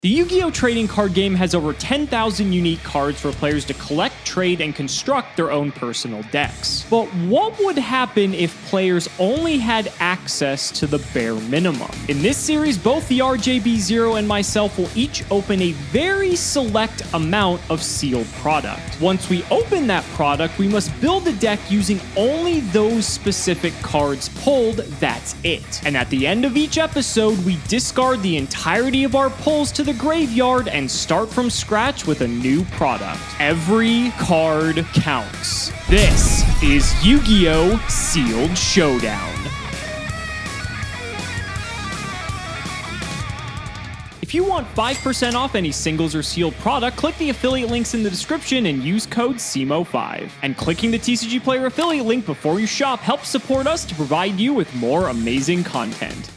The Yu-Gi-Oh! Trading card game has over 10,000 unique cards for players to collect, trade, and construct their own personal decks. But what would happen if players only had access to the bare minimum? In this series, both the TheRJB0 and myself will each open a very select amount of sealed product. Once we open that product, we must build a deck using only those specific cards pulled. That's it. And at the end of each episode, we discard the entirety of our pulls to the graveyard and start from scratch with a new product. Every card counts. This is Yu-Gi-Oh! Sealed Showdown. If you want 5% off any singles or sealed product, click the affiliate links in the description and use code CIMO5. And clicking the TCG Player affiliate link before you shop helps support us to provide you with more amazing content.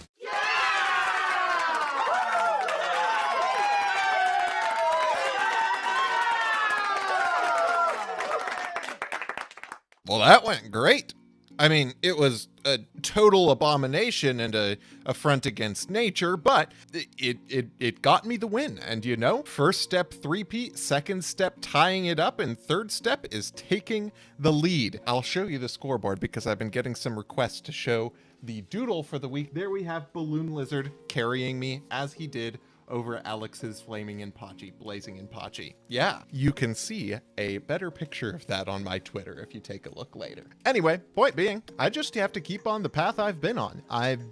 Well, that went great. I mean, it was a total abomination and a affront against nature, but it got me the win. And you know, first step three-peat, second step tying it up, and third step is taking the lead. I'll show you the scoreboard because I've been getting some requests to show the doodle for the week. There we have Balloon Lizard carrying me as he did over Alex's Blazing Inpachi. Yeah, you can see a better picture of that on my Twitter if you take a look later. Anyway, point being, I just have to keep on the path I've been on. I've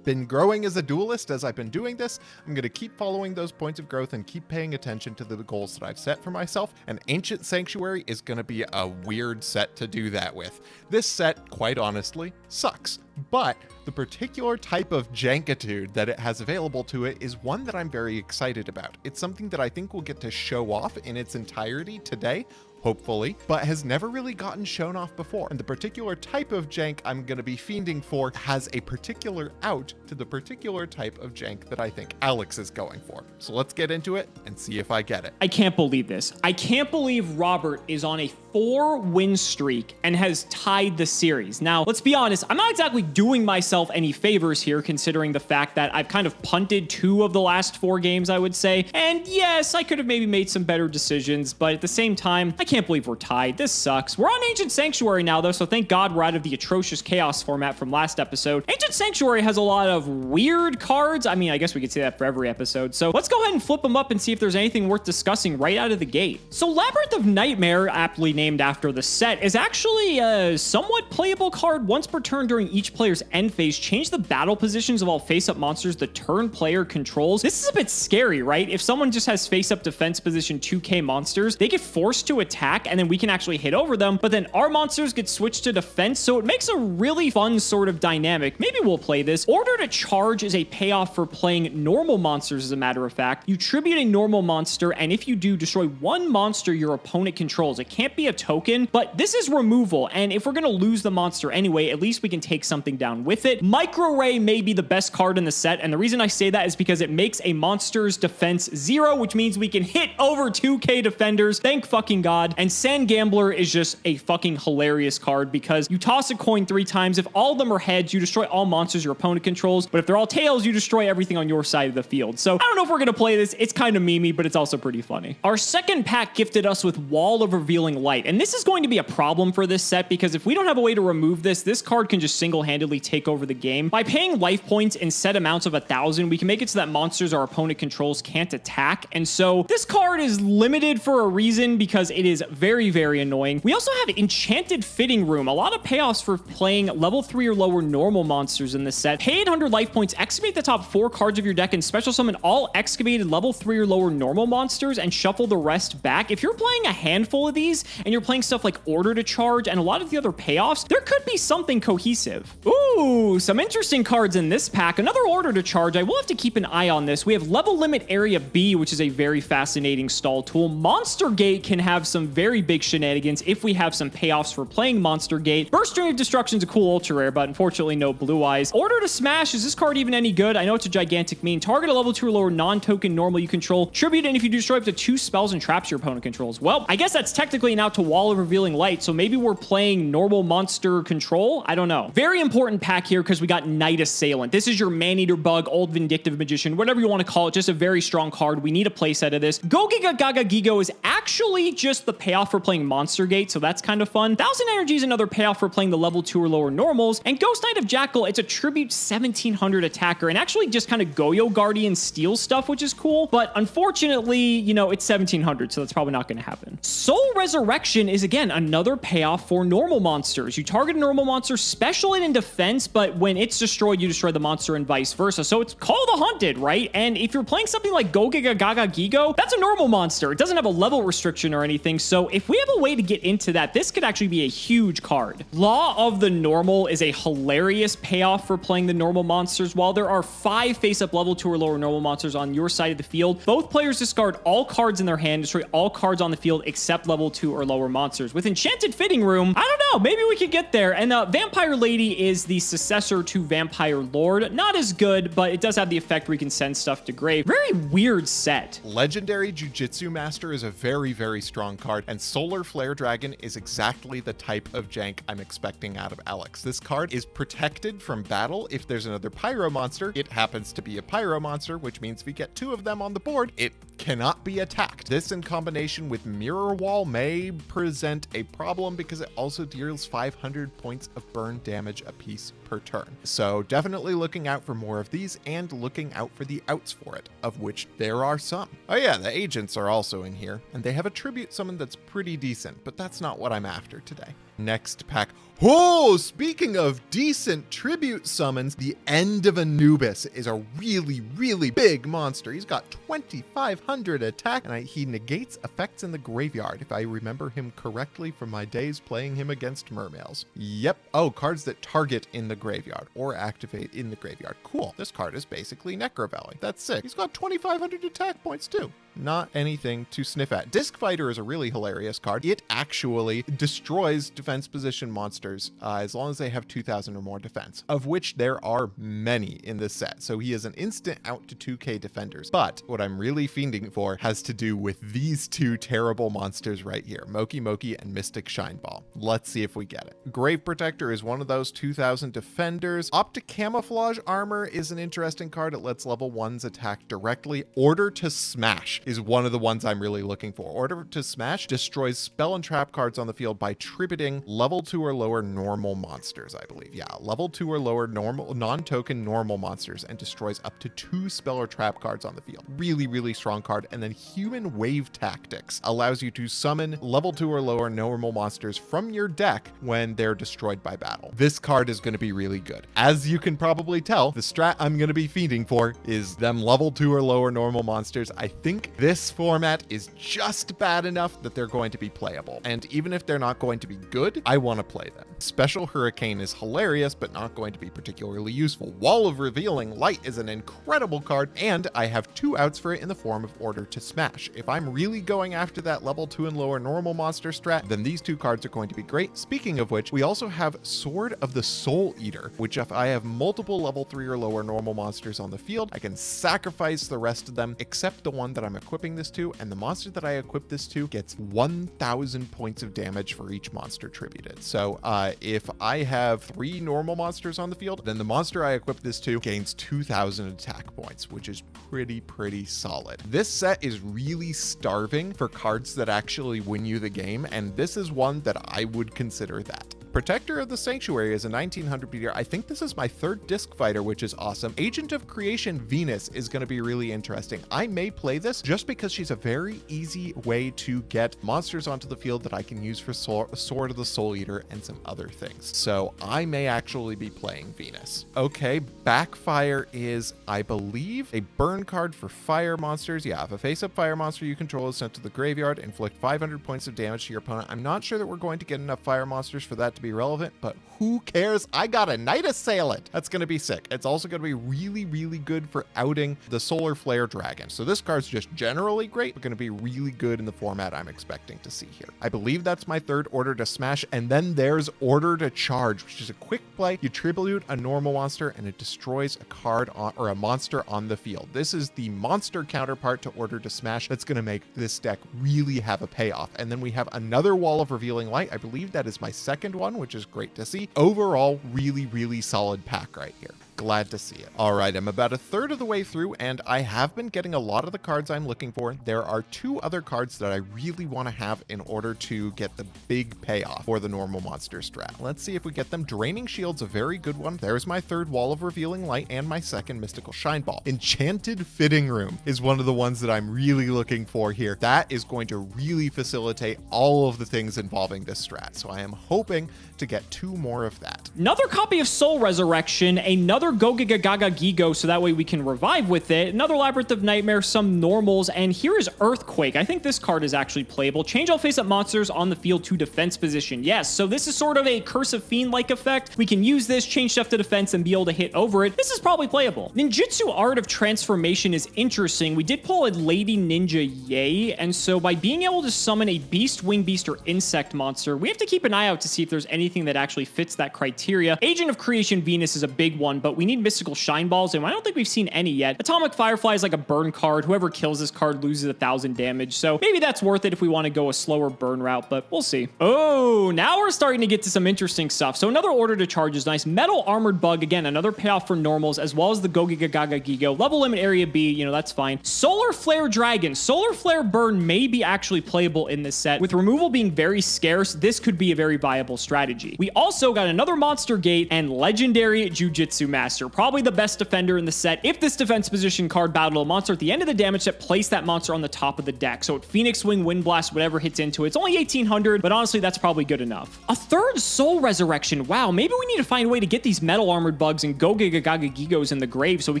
been growing as a duelist as I've been doing this. I'm going to keep following those points of growth and keep paying attention to the goals that I've set for myself, and Ancient Sanctuary is going to be a weird set to do that with. This set, quite honestly, sucks. But the particular type of jankitude that it has available to it is one that I'm very excited about. It's something that I think we'll get to show off in its entirety today, hopefully, but has never really gotten shown off before. And the particular type of jank I'm going to be fiending for has a particular out to the particular type of jank that I think Alex is going for. So let's get into it and see if I get it. I can't believe this. I can't believe Robert is on a 4-win streak and has tied the series. Now, let's be honest, I'm not exactly doing myself any favors here, considering the fact that I've kind of punted 2 of the last 4 games, I would say. And yes, I could have maybe made some better decisions, but at the same time, I can't believe we're tied. This sucks. We're on Ancient Sanctuary now, though, so thank God we're out of the atrocious Chaos format from last episode. Ancient Sanctuary has a lot of weird cards. I mean, I guess we could say that for every episode. So let's go ahead and flip them up and see if there's anything worth discussing right out of the gate. So Labyrinth of Nightmare, aptly named after the set, is actually a somewhat playable card. Once per turn during each player's end phase, change the battle positions of all face-up monsters the turn player controls. This is a bit scary, right? If someone just has face-up defense position 2k monsters, they get forced to attack, and then we can actually hit over them, but then our monsters get switched to defense, so it makes a really fun sort of dynamic. Maybe we'll play this. Order to Charge is a payoff for playing normal monsters, as a matter of fact. You tribute a normal monster, and if you do, destroy 1 monster your opponent controls. It can't be a token, but this is removal, and if we're gonna lose the monster anyway, at least we can take something down with it. Micro Ray may be the best card in the set, and the reason I say that is because it makes a monster's defense 0, which means we can hit over 2k defenders. Thank fucking God. And Sand Gambler is just a fucking hilarious card because you toss a coin 3 times. If all of them are heads, you destroy all monsters your opponent controls, but if they're all tails, you destroy everything on your side of the field. So I don't know if we're gonna play this. It's kind of memey, but it's also pretty funny. Our second pack gifted us with Wall of Revealing Light, and this is going to be a problem for this set because if we don't have a way to remove this, this card can just single-handedly take over the game. By paying life points in set amounts of 1,000, we can make it so that monsters our opponent controls can't attack, and so this card is limited for a reason because it is very, very annoying. We also have Enchanted Fitting Room, a lot of payoffs for playing level 3 or lower normal monsters in this set. Pay 800 life points, excavate the top 4 cards of your deck, and special summon all excavated level 3 or lower normal monsters and shuffle the rest back. If you're playing a handful of these and you're playing stuff like Order to Charge and a lot of the other payoffs, there could be something cohesive. Ooh, some interesting cards in this pack. Another Order to Charge. I will have to keep an eye on this. We have Level Limit Area B, which is a very fascinating stall tool. Monster Gate can have some very big shenanigans if we have some payoffs for playing Monster Gate. Burst String of Destruction's a cool ultra rare, but unfortunately no blue eyes. Order to Smash, is this card even any good? I know it's a gigantic meme. Target a level 2 or lower non-token normal you control. Tribute, and if you destroy up to 2 spells and traps your opponent controls. Well, I guess that's technically an out to Wall of Revealing Light, so maybe we're playing normal monster control? I don't know. Very important pack here because we got Night Assailant. This is your Maneater Bug, Old Vindictive Magician, whatever you want to call it, just a very strong card. We need a playset of this. Go Giga Gaga Gigo is actually just the payoff for playing Monster Gate, so that's kind of fun. 1000 Energy is another payoff for playing the level 2 or lower normals, and Ghost Knight of Jackal, it's a tribute 1700 attacker, and actually just kind of Goyo Guardian steal stuff, which is cool, but unfortunately, you know, it's 1700, so that's probably not going to happen. Soul Resurrection is, again, another payoff for normal monsters. You target a normal monster, special it in defense, but when it's destroyed, you destroy the monster and vice versa, so it's called the Hunted, right? And if you're playing something like Go Giga Gaga Gigo, that's a normal monster. It doesn't have a level restriction or anything, so if we have a way to get into that, this could actually be a huge card. Law of the Normal is a hilarious payoff for playing the normal monsters. While there are 5 face-up level 2 or lower normal monsters on your side of the field, both players discard all cards in their hand, destroy all cards on the field except level 2 or lower monsters. With Enchanted Fitting Room, I don't know, maybe we could get there. And Vampire Lady is the successor to Vampire Lord. Not as good, but it does have the effect where you can send stuff to grave. Very weird set. Legendary Jujitsu Master is a very, very strong card, and Solar Flare Dragon is exactly the type of jank I'm expecting out of Alex. This card is protected from battle if there's another Pyro monster. It happens to be a Pyro monster, which means if we get 2 of them on the board, it cannot be attacked. This in combination with Mirror Wall may present a problem because it also deals 500 points of burn damage apiece per turn. So definitely looking out for more of these and looking out for the outs for it, of which there are some. Oh yeah, the agents are also in here, and they have a tribute summon that's pretty decent, but that's not what I'm after today. Next pack. Oh, speaking of decent tribute summons, the End of Anubis is a really, really big monster. He's got 2500 attack, and he negates effects in the graveyard, if I remember him correctly from my days playing him against mermales. Yep. Oh, cards that target in the graveyard or activate in the graveyard. Cool. This card is basically Necro Valley. That's sick. He's got 2500 attack points too. Not anything to sniff at. Disc Fighter is a really hilarious card. It actually destroys defense position monsters as long as they have 2000 or more defense, of which there are many in this set. So he is an instant out to 2k defenders. But what I'm really fiending for has to do with these 2 terrible monsters right here, Moki Moki and Mystic Shineball. Let's see if we get it. Grave Protector is one of those 2000 defenders. Optic Camouflage Armor is an interesting card. It lets level 1s attack directly. Order to Smash is one of the ones I'm really looking for. Order to Smash destroys spell and trap cards on the field by tributing level 2 or lower normal monsters, I believe. Yeah, level 2 or lower normal non-token normal monsters, and destroys up to 2 spell or trap cards on the field. Really, really strong card. And then Human Wave Tactics allows you to summon level 2 or lower normal monsters from your deck when they're destroyed by battle. This card is going to be really good. As you can probably tell, the strat I'm going to be feeding for is them level 2 or lower normal monsters. I think this format is just bad enough that they're going to be playable. And even if they're not going to be good, I want to play them. Special Hurricane is hilarious, but not going to be particularly useful. Wall of Revealing Light is an incredible card, and I have 2 outs for it in the form of Order to Smash. If I'm really going after that level 2 and lower normal monster strat, then these 2 cards are going to be great. Speaking of which, we also have Sword of the Soul Eater, which if I have multiple level 3 or lower normal monsters on the field, I can sacrifice the rest of them except the one that I'm equipping this to, and the monster that I equip this to gets 1000 points of damage for each monster tributed. So if I have 3 normal monsters on the field, then the monster I equip this to gains 2000 attack points, which is pretty solid. This set is really starving for cards that actually win you the game, and this is one that I would consider that. Protector of the Sanctuary is a 1900 beater. I think this is my 3rd Disc Fighter, which is awesome. Agent of Creation Venus is going to be really interesting. I may play this just because she's a very easy way to get monsters onto the field that I can use for Sword of the Soul Eater and some other things. So I may actually be playing Venus. Okay, Backfire is, I believe, a burn card for fire monsters. Yeah, if a face-up fire monster you control is sent to the graveyard, inflict 500 points of damage to your opponent. I'm not sure that we're going to get enough fire monsters for that to to be relevant, but who cares? I got a Night Assailant. That's going to be sick. It's also going to be really, really good for outing the Solar Flare Dragon. So this card's just generally great, but going to be really good in the format I'm expecting to see here. I believe that's my third Order to Smash, and then there's Order to Charge, which is a quick play. You tribute a normal monster, and it destroys a card or a monster on the field. This is the monster counterpart to Order to Smash that's going to make this deck really have a payoff. And then we have another Wall of Revealing Light. I believe that is my second one, which is great to see. Overall, really, really solid pack right here. Glad to see it. All right, I'm about a third of the way through, and I have been getting a lot of the cards I'm looking for. There are two other cards that I really want to have in order to get the big payoff for the normal monster strat. Let's see if we get them. Draining Shield's a very good one. There's my third Wall of Revealing Light and my second Mystical Shine Ball. Enchanted Fitting Room is one of the ones that I'm really looking for here. That is going to really facilitate all of the things involving this strat. So I am hoping to get two more of that. Another copy of Soul Resurrection, another Go Giga Gaga Gigo, so that way we can revive with it, another Labyrinth of Nightmare, some normals, and here is Earthquake. I think this card is actually playable. Change all face-up monsters on the field to defense position. Yes, so this is sort of a Curse of Fiend-like effect. We can use this, change stuff to defense, and be able to hit over it. This is probably playable. Ninjutsu Art of Transformation is interesting. We did pull a Lady Ninja Yay, and so by being able to summon a Beast, Wing Beast, or Insect monster, we have to keep an eye out to see if there's anything that actually fits that criteria. Agent of Creation Venus is a big one, but we need Mystical Shine Balls, and I don't think we've seen any yet. Atomic Firefly is like a burn card. Whoever kills this card loses 1,000 damage, so maybe that's worth it if we want to go a slower burn route, but we'll see. Oh, now we're starting to get to some interesting stuff. So another Order to Charge is nice. Metal Armored Bug, again, another payoff for normals, as well as the Go Giga Gaga Gigo. Level Limit Area B, you know, that's fine. Solar Flare Dragon. Solar Flare Burn may be actually playable in this set. With removal being very scarce, this could be a very viable strategy. We also got another Monster Gate and Legendary Jujitsu Master. Probably the best defender in the set. If this defense position card battled a monster at the end of the damage set, place that monster on the top of the deck. So Phoenix Wing, Wind Blast, whatever hits into it. It's only 1,800, but honestly, that's probably good enough. A third Soul Resurrection. Wow, maybe we need to find a way to get these Metal Armored Bugs and Go Giga Gaga Gigos in the grave so we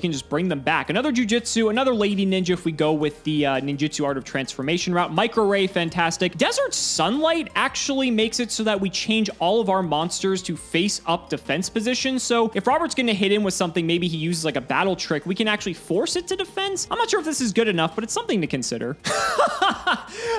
can just bring them back. Another Jujitsu, another Lady Ninja if we go with the Ninjutsu Art of Transformation route. Micro Ray, fantastic. Desert Sunlight actually makes it so that we change all of our monsters to face up defense position. So if Robert's going to hit in with something, maybe he uses like a battle trick, we can actually force it to defense. I'm not sure if this is good enough, but it's something to consider.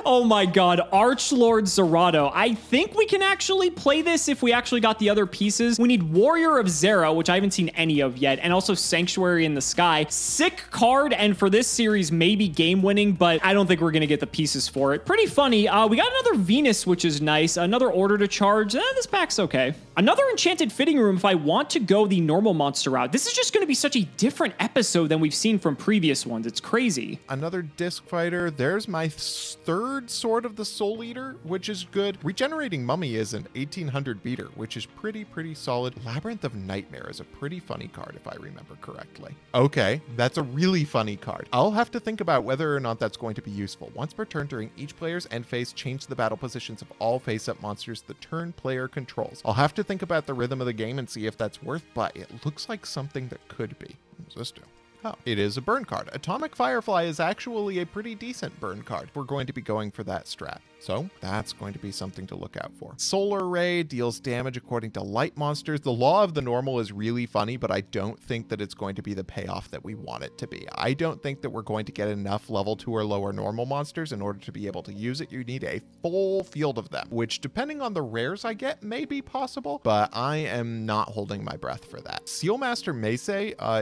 Oh my god, Archlord Zarado. I think we can actually play this if we actually got the other pieces. We need Warrior of Zera, which I haven't seen any of yet, and also Sanctuary in the Sky. Sick card, and for this series, maybe game winning, but I don't think we're going to get the pieces for it. Pretty funny. We got another Venus, which is nice. Another Order to Charge. This pack's okay. Another Enchanted Fitting Room if I want to go the normal monster route. This is just going to be such a different episode than we've seen from previous ones. It's crazy. Another Disc Fighter. There's my third Sword of the Soul Eater, which is good. Regenerating Mummy is an 1800 beater, which is pretty solid. Labyrinth of Nightmare is a pretty funny card, if I remember correctly. Okay, that's a really funny card. I'll have to think about whether or not that's going to be useful. Once per turn during each player's end phase, change the battle positions of all face-up monsters the turn player controls. I'll have to think about the rhythm of the game and see if that's worth, but it looks like something that could be. What does this do? Oh, it is a burn card. Atomic Firefly is actually a pretty decent burn card. We're going to be going for that strat. So that's going to be something to look out for. Solar Ray deals damage according to light monsters. The Law of the Normal is really funny, but I don't think that it's going to be the payoff that we want it to be. I don't think that we're going to get enough level 2 or lower normal monsters in order to be able to use it. You need a full field of them, which depending on the rares I get may be possible, but I am not holding my breath for that. Sealmaster Mace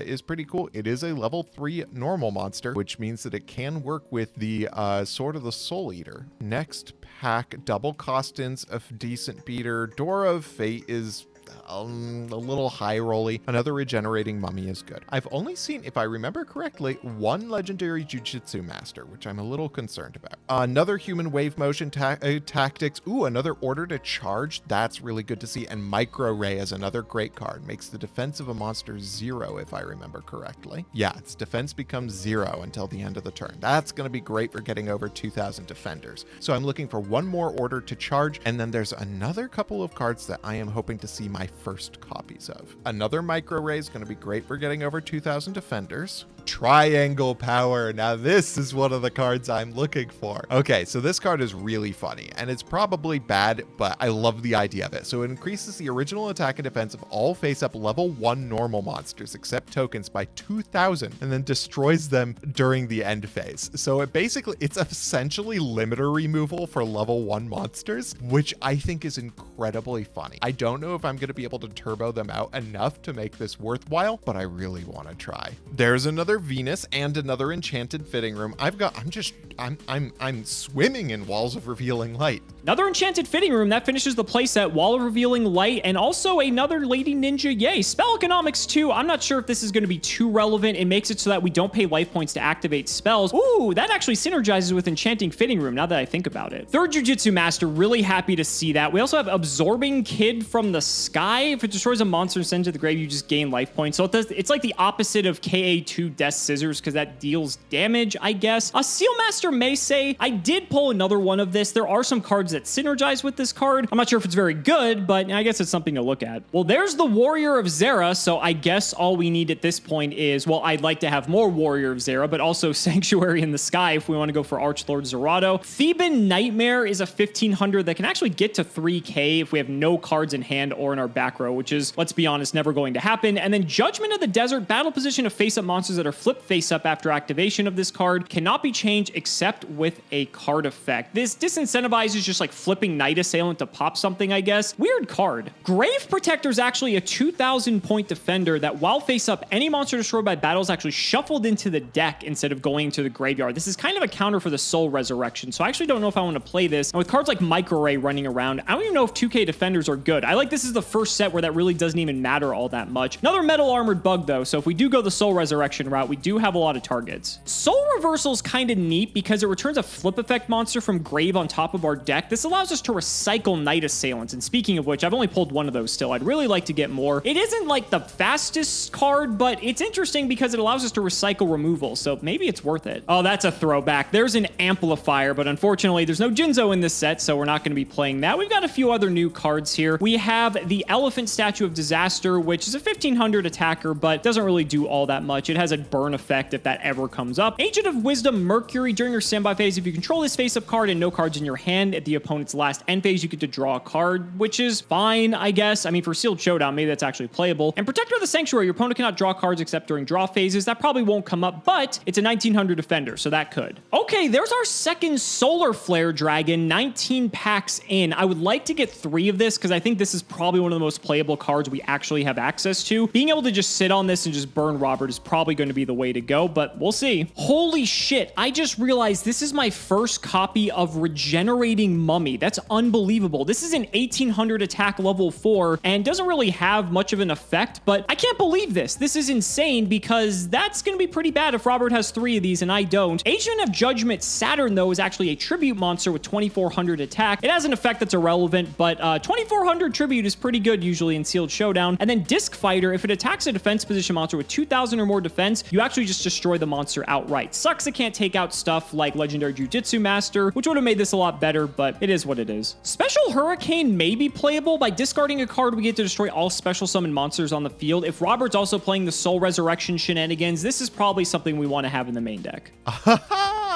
is pretty cool. It is a level 3 normal monster, which means that it can work with the Sword of the Soul Eater. Next pack, Double Costins, a decent beater. Door of Fate is a little high rolly. Another Regenerating Mummy is good. I've only seen, if I remember correctly, one Legendary Jujitsu Master, which I'm a little concerned about. Another Human Wave Motion Tactics. Ooh, another Order to Charge. That's really good to see. And Micro Ray is another great card. Makes the defense of a monster 0, if I remember correctly. Yeah, its defense becomes 0 until the end of the turn. That's going to be great for getting over 2,000 defenders. So I'm looking for one more Order to Charge, and then there's another couple of cards that I am hoping to see my first copies of. Another Micro Ray is going to be great for getting over 2,000 defenders. Triangle power. Now this is one of the cards I'm looking for. Okay, so this card is really funny, and it's probably bad, but I love the idea of it. So it increases the original attack and defense of all face-up level 1 normal monsters, except tokens, by 2,000, and then destroys them during the end phase. So it's essentially limiter removal for level 1 monsters, which I think is incredibly funny. I don't know if I'm going to be able to turbo them out enough to make this worthwhile, but I really want to try. There's another Venus and another Enchanted fitting room. I'm swimming in Walls of Revealing Light. Another Enchanted fitting room that finishes the playset, Wall of Revealing Light, and also another Lady Ninja. Yay. Spell Economics 2. I'm not sure if this is going to be too relevant. It makes it so that we don't pay life points to activate spells. Ooh, that actually synergizes with Enchanting Fitting Room now that I think about it. Third Jujutsu Master, really happy to see that. We also have Absorbing Kid from the Sky. If it destroys a monster and sends it to the grave, you just gain life points. So it's like the opposite of KA2 Death Scissors because that deals damage, I guess. Seal Master Meisei, I did pull another one of this. There are some cards that synergize with this card. I'm not sure if it's very good, but I guess it's something to look at. Well, there's the Warrior of Zera, so I guess all we need at this point is, well, I'd like to have more Warrior of Zera, but also Sanctuary in the Sky if we want to go for Archlord Zarado. Theban Nightmare is a 1500 that can actually get to 3k if we have no cards in hand or in our back row, which is, let's be honest, never going to happen. And then Judgment of the Desert, battle position of face-up monsters that are flipped face-up after activation of this card cannot be changed except with a card effect. This disincentivizes just like flipping Night Assailant to pop something, I guess. Weird card. Grave Protector is actually a 2,000 point defender that while face-up, any monster destroyed by battle is actually shuffled into the deck instead of going into the graveyard. This is kind of a counter for the Soul Resurrection, so I actually don't know if I want to play this. And with cards like Micro Ray running around, I don't even know if 2k defenders are good. I like this is the first set where that really doesn't even matter all that much. Another Metal Armored Bug though, so if we do go the Soul Resurrection route, we do have a lot of targets. Soul Reversal is kind of neat because it returns a flip effect monster from grave on top of our deck. This allows us to recycle Night Assailants, and speaking of which, I've only pulled one of those still. I'd really like to get more. It isn't like the fastest card, but it's interesting because it allows us to recycle removal, so maybe it's worth it. Oh, that's a throwback. There's an Amplifier, but unfortunately there's no Jinzo in this set, so we're not going to be playing that. We've got a few other new cards here. We have the Elephant Statue of Disaster, which is a 1500 attacker, but doesn't really do all that much. It has a burn effect if that ever comes up. Ancient of Wisdom Mercury, during your standby phase, if you control this face-up card and no cards in your hand at the opponent's last end phase, you get to draw a card, which is fine, I guess. I mean, for Sealed Showdown, maybe that's actually playable. And Protector of the Sanctuary, your opponent cannot draw cards except during draw phases. That probably won't come up, but it's a 1900 defender, so that could. Okay, there's our second Solar Flare Dragon, 19 packs in. I would like to get 3 of this because I think this is probably one of the most playable cards we actually have access to. Being able to just sit on this and just burn Robert is probably going to be the way to go, but we'll see. Holy shit, I just realized this is my first copy of Regenerating Mummy. That's unbelievable. This is an 1800 attack level 4 and doesn't really have much of an effect, but I can't believe this. This is insane because that's going to be pretty bad if Robert has 3 of these and I don't. Agent of Judgment Saturn, though, is actually a tribute monster with 2400 attack. It has an effect that's irrelevant, but 2400 tribute is pretty good usually in Sealed Showdown. And then Disc Fighter, if it attacks a defense position monster with 2000 or more defense, you actually just destroy the monster outright. Sucks it can't take out stuff like Legendary Jujutsu Master, which would have made this a lot better, but it is what it is. Special Hurricane may be playable. By discarding a card, we get to destroy all special summon monsters on the field. If Robert's also playing the Soul Resurrection shenanigans, this is probably something we want to have in the main deck.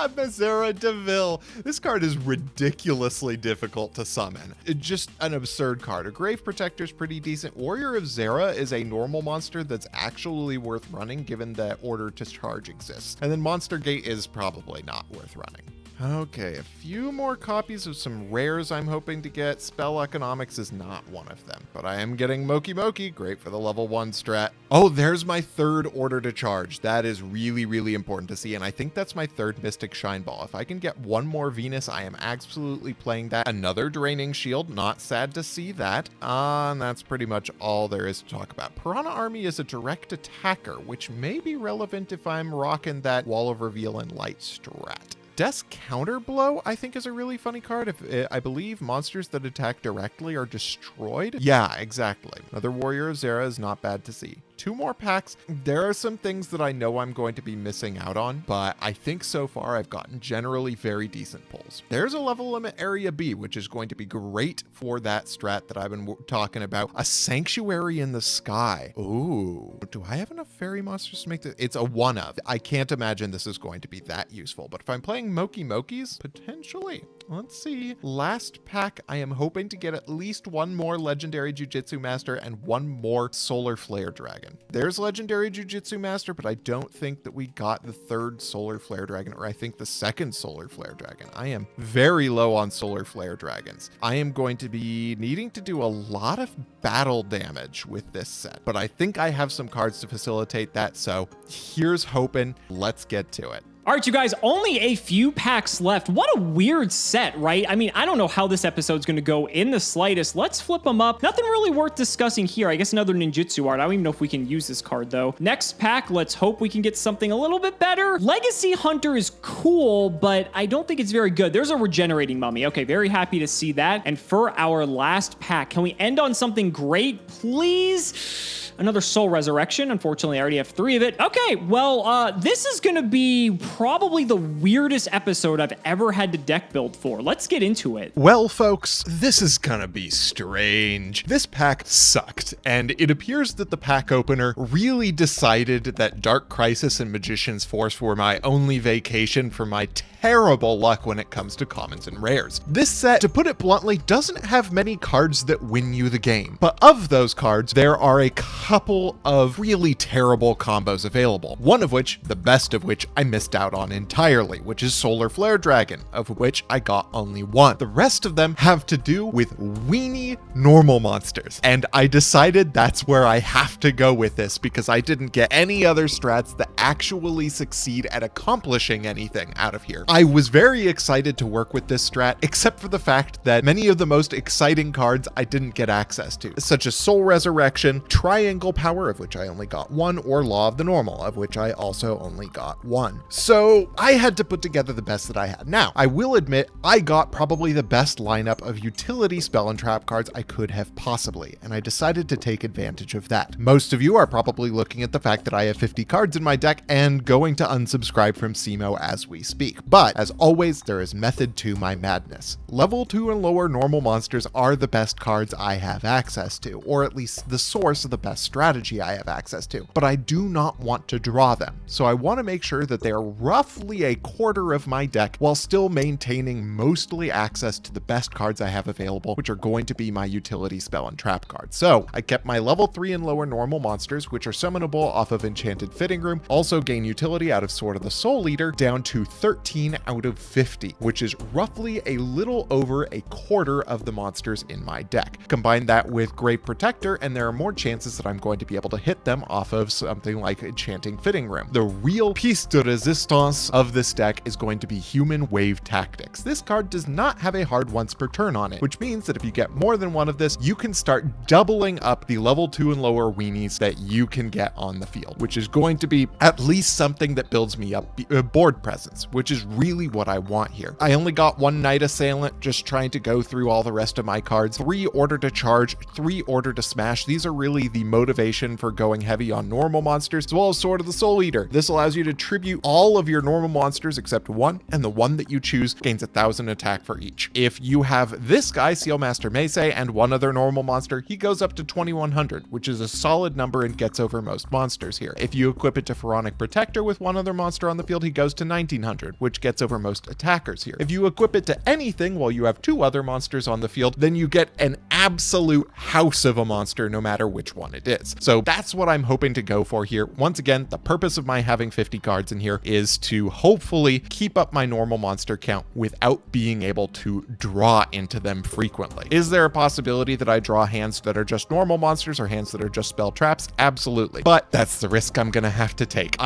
Mazera DeVille. This card is ridiculously difficult to summon. It's just an absurd card. A Grave Protector is pretty decent. Warrior of Zera is a normal monster that's actually worth running given that Order to Charge exists. And then Monster Gate is probably not worth running. Okay, a few more copies of some rares I'm hoping to get. Spell Economics is not one of them, but I am getting Moki Moki, great for the level 1 strat. Oh, there's my 3rd Order to Charge. That is really, really important to see, and I think that's my 3rd Mystic Shine Ball. If I can get 1 more Venus, I am absolutely playing that. Another Draining Shield, not sad to see that. And that's pretty much all there is to talk about. Piranha Army is a direct attacker, which may be relevant if I'm rocking that Wall of Reveal and Light strat. Death's Counterblow, I think, is a really funny card. I believe monsters that attack directly are destroyed. Yeah, exactly. Another Warrior of Zera is not bad to see. 2 more packs. There are some things that I know I'm going to be missing out on, but I think so far I've gotten generally very decent pulls. There's a level limit area B, which is going to be great for that strat that I've been talking about. A Sanctuary in the Sky. Ooh, do I have enough fairy monsters to make this? It's a one of. I can't imagine this is going to be that useful, but if I'm playing Moki Mokis, potentially. Let's see. Last pack, I am hoping to get at least 1 more Legendary Jujitsu Master and 1 more Solar Flare Dragon. There's Legendary Jujitsu Master, but I don't think that we got the 3rd Solar Flare Dragon, or I think the 2nd Solar Flare Dragon. I am very low on Solar Flare Dragons. I am going to be needing to do a lot of battle damage with this set, but I think I have some cards to facilitate that, so here's hoping. Let's get to it. All right, you guys, only a few packs left. What a weird set, right? I mean, I don't know how this episode's going to go in the slightest. Let's flip them up. Nothing really worth discussing here. I guess another ninjutsu art. I don't even know if we can use this card, though. Next pack, let's hope we can get something a little bit better. Legacy Hunter is cool, but I don't think it's very good. There's a regenerating mummy. Okay, very happy to see that. And for our last pack, can we end on something great, please? Another Soul Resurrection. Unfortunately, I already have 3 of it. Okay, well, this is going to be probably the weirdest episode I've ever had to deck build for. Let's get into it. Well, folks, this is gonna be strange. This pack sucked, and it appears that the pack opener really decided that Dark Crisis and Magician's Force were my only vacation for my terrible luck when it comes to commons and rares. This set, to put it bluntly, doesn't have many cards that win you the game. But of those cards, there are a couple of really terrible combos available. One of which, the best of which, I missed out on entirely, which is Solar Flare Dragon, of which I got only 1. The rest of them have to do with weenie normal monsters, and I decided that's where I have to go with this because I didn't get any other strats that actually succeed at accomplishing anything out of here. I was very excited to work with this strat, except for the fact that many of the most exciting cards I didn't get access to, such as Soul Resurrection, Triangle Power, of which I only got 1, or Law of the Normal, of which I also only got 1. So I had to put together the best that I had. Now, I will admit, I got probably the best lineup of utility spell and trap cards I could have possibly, and I decided to take advantage of that. Most of you are probably looking at the fact that I have 50 cards in my deck and going to unsubscribe from Cimo as we speak. But, as always, there is method to my madness. Level 2 and lower normal monsters are the best cards I have access to, or at least the source of the best strategy I have access to, but I do not want to draw them, so I want to make sure that they are roughly a quarter of my deck while still maintaining mostly access to the best cards I have available, which are going to be my utility spell and trap cards. So I kept my level 3 and lower normal monsters, which are summonable off of Enchanted Fitting Room, also gain utility out of Sword of the Soul Eater, down to 13 out of 50, which is roughly a little over a quarter of the monsters in my deck. Combine that with Grave Protector, and there are more chances that I'm going to be able to hit them off of something like Enchanting Fitting Room. The real piece de resistance of this deck is going to be Human Wave Tactics. This card does not have a hard once per turn on it, which means that if you get more than 1 of this, you can start doubling up the level 2 and lower weenies that you can get on the field, which is going to be at least something that builds me up board presence, which is really what I want here. I only got 1 Night Assailant, just trying to go through all the rest of my cards. 3 Order to Charge, 3 Order to Smash. These are really the motivation for going heavy on normal monsters, as well as Sword of the Soul Eater. This allows you to tribute all of your normal monsters except 1, and the one that you choose gains 1,000 attack for each. If you have this guy, Sealmaster Mace, and 1 other normal monster, he goes up to 2,100, which is a solid number and gets over most monsters here. If you equip it to Pharaonic Protector with 1 other monster on the field, he goes to 1,900, which gets over most attackers here. If you equip it to anything while you have 2 other monsters on the field, then you get an absolute house of a monster no matter which one it is. So that's what I'm hoping to go for here. Once again, the purpose of my having 50 cards in here is to hopefully keep up my normal monster count without being able to draw into them frequently. Is there a possibility that I draw hands that are just normal monsters or hands that are just spell traps? Absolutely. But that's the risk I'm gonna have to take.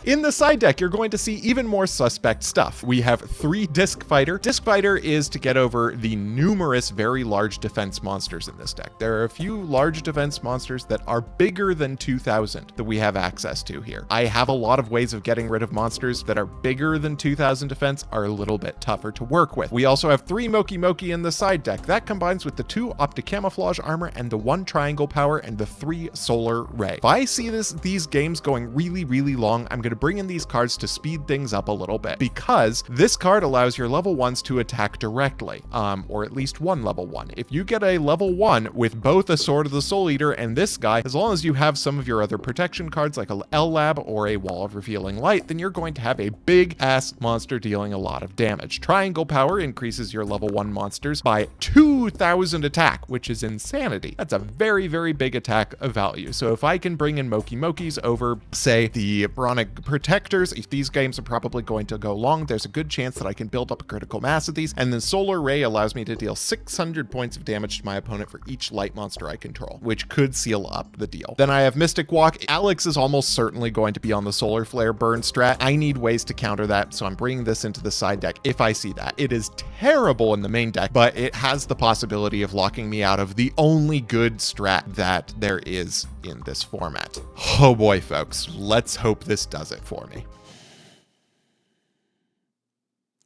In the side deck, you're going to see even more suspect stuff. We have 3 Disc Fighter. Disc Fighter is to get over the numerous very large defense defense monsters in this deck. There are a few large defense monsters that are bigger than 2,000 that we have access to here. I have a lot of ways of getting rid of monsters that are bigger than 2,000 defense, are a little bit tougher to work with. We also have 3 Moki Moki in the side deck. That combines with the 2 Optic Camouflage armor and the 1 Triangle Power and the 3 Solar Ray. If I see these games going really, really long, I'm going to bring in these cards to speed things up a little bit, because this card allows your level 1s to attack directly, or at least one level 1. If you get a level 1 with both a Sword of the Soul Eater and this guy, as long as you have some of your other protection cards like a L-Lab or a Wall of Revealing Light, then you're going to have a big ass monster dealing a lot of damage. Triangle Power increases your level 1 monsters by 2,000 attack, which is insanity. That's a very, very big attack of value. So if I can bring in Moki Mokis over, say, the Bronic Protectors, if these games are probably going to go long, there's a good chance that I can build up a critical mass of these, and then Solar Ray allows me to deal 600 points of damage to my opponent for each light monster I control, which could seal up the deal. Then I have Mystic Walk. Alex is almost certainly going to be on the Solar Flare burn strat. I need ways to counter that, so I'm bringing this into the side deck if I see that. It is terrible in the main deck, but it has the possibility of locking me out of the only good strat that there is in this format. Oh boy, folks, let's hope this does it for me.